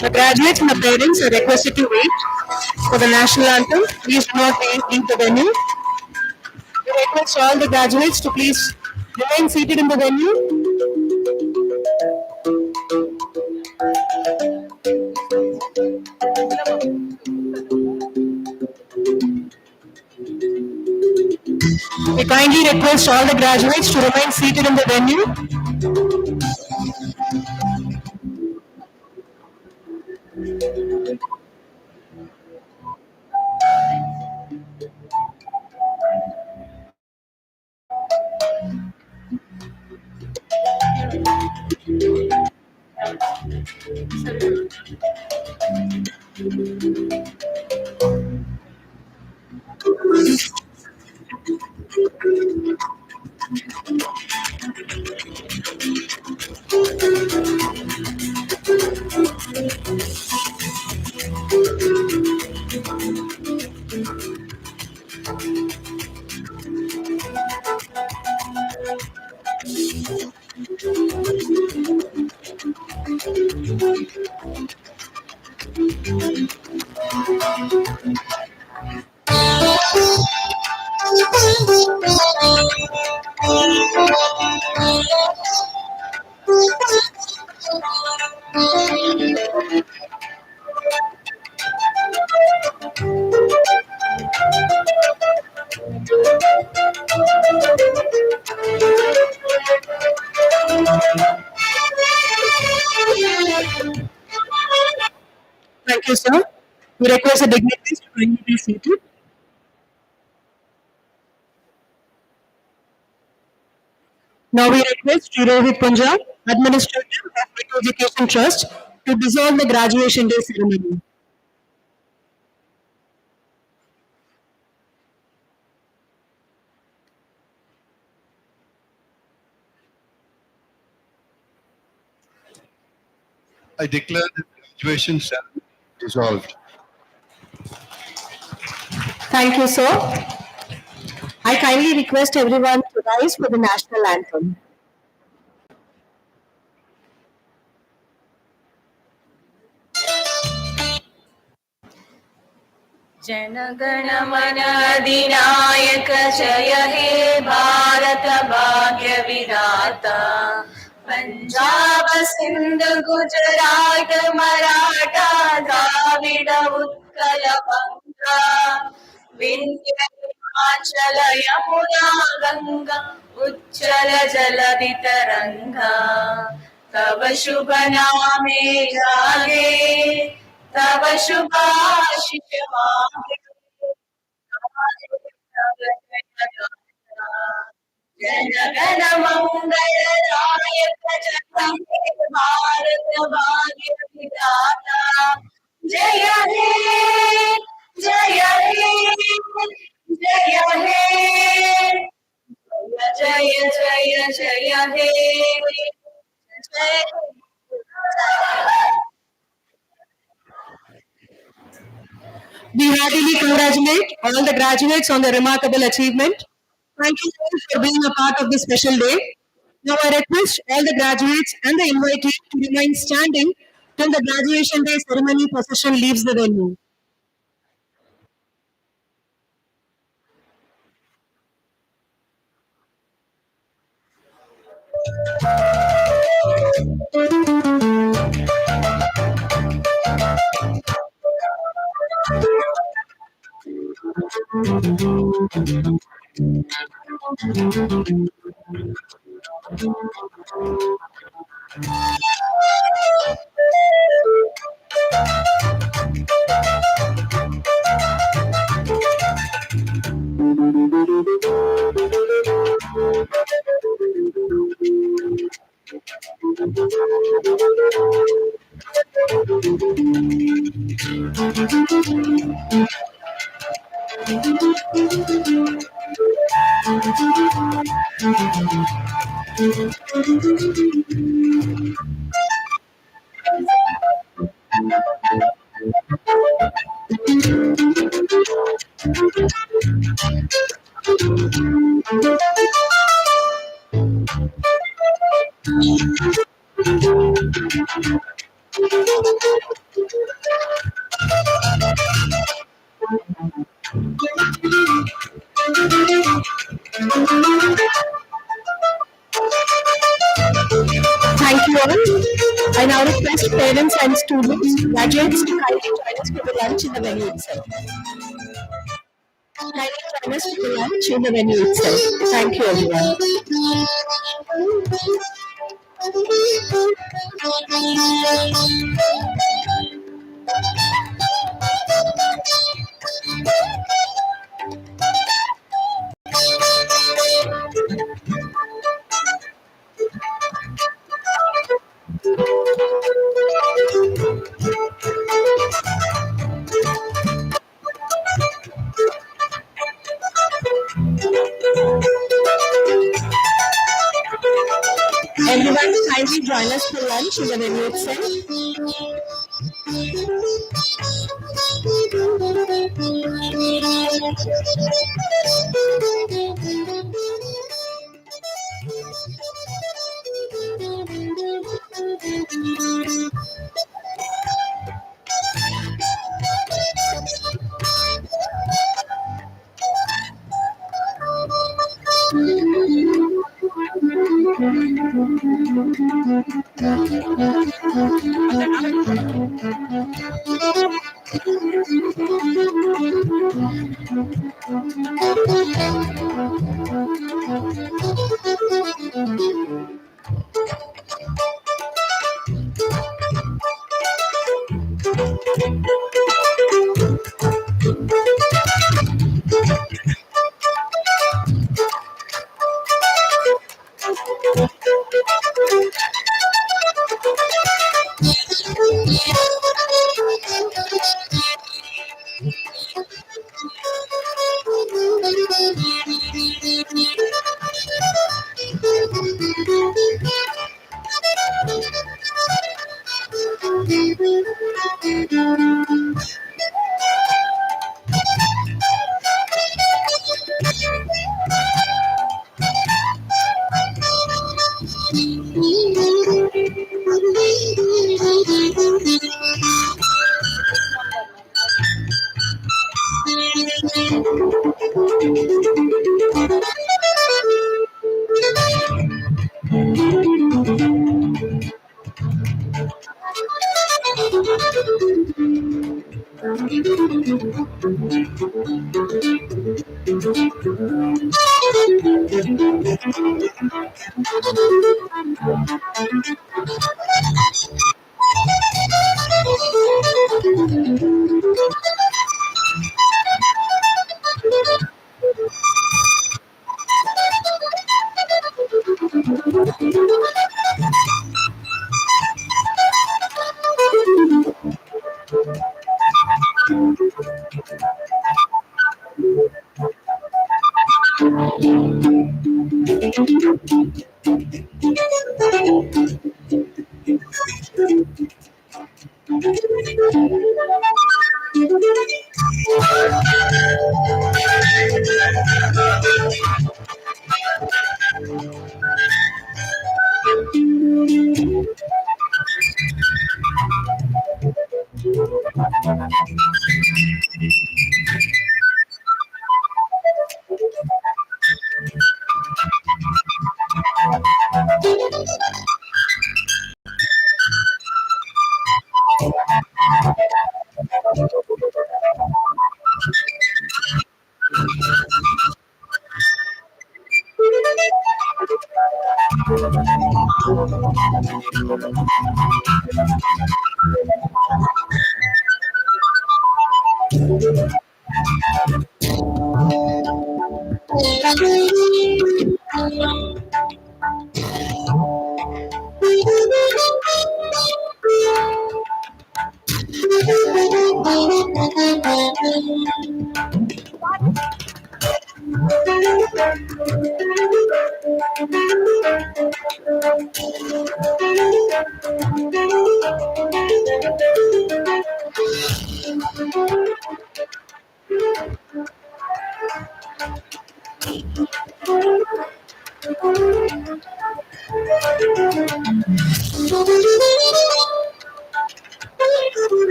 The graduates and the parents are requested to wait for the national anthem. Please do not leave the venue. We request all the graduates to please remain seated in the venue. We kindly request all the graduates to remain seated in the venue. Thank you, sir. We request the dignitaries to kindly be seated. Now we request Sri Rohit Punjab, Administrator of Nitte Education Trust, to dissolve the graduation day ceremony. I declare the graduation ceremony dissolved. Thank you, sir. I kindly request everyone to rise for the national anthem. जनगण मन अधिनायक जय हे भारत भाग्य विधाता पंजाब सिंध गुजरात मराठा द्राविड उत्कल बंगा विंध्य हिमाचल यमुना गंगा उच्चल जलधि तरंगा तव शुभ नामे जागे, तव शुभाशिष मागे, जन गण मंगलदायक जय भारत भाग्य विधाता, जय हे जय हे जय हे, जय जय जय हे जय। We heartily congratulate all the graduates on their remarkable achievement. Thank you all for being a part of this special day. Now I request all the graduates and the invitees to remain standing till the graduation day ceremony procession leaves the venue. Thank you all. I now request parents and students, graduates to kindly join us for the lunch in the venue itself. Kindly join us for the lunch in the venue itself. Thank you everyone. Everyone kindly join us for lunch in the venue itself.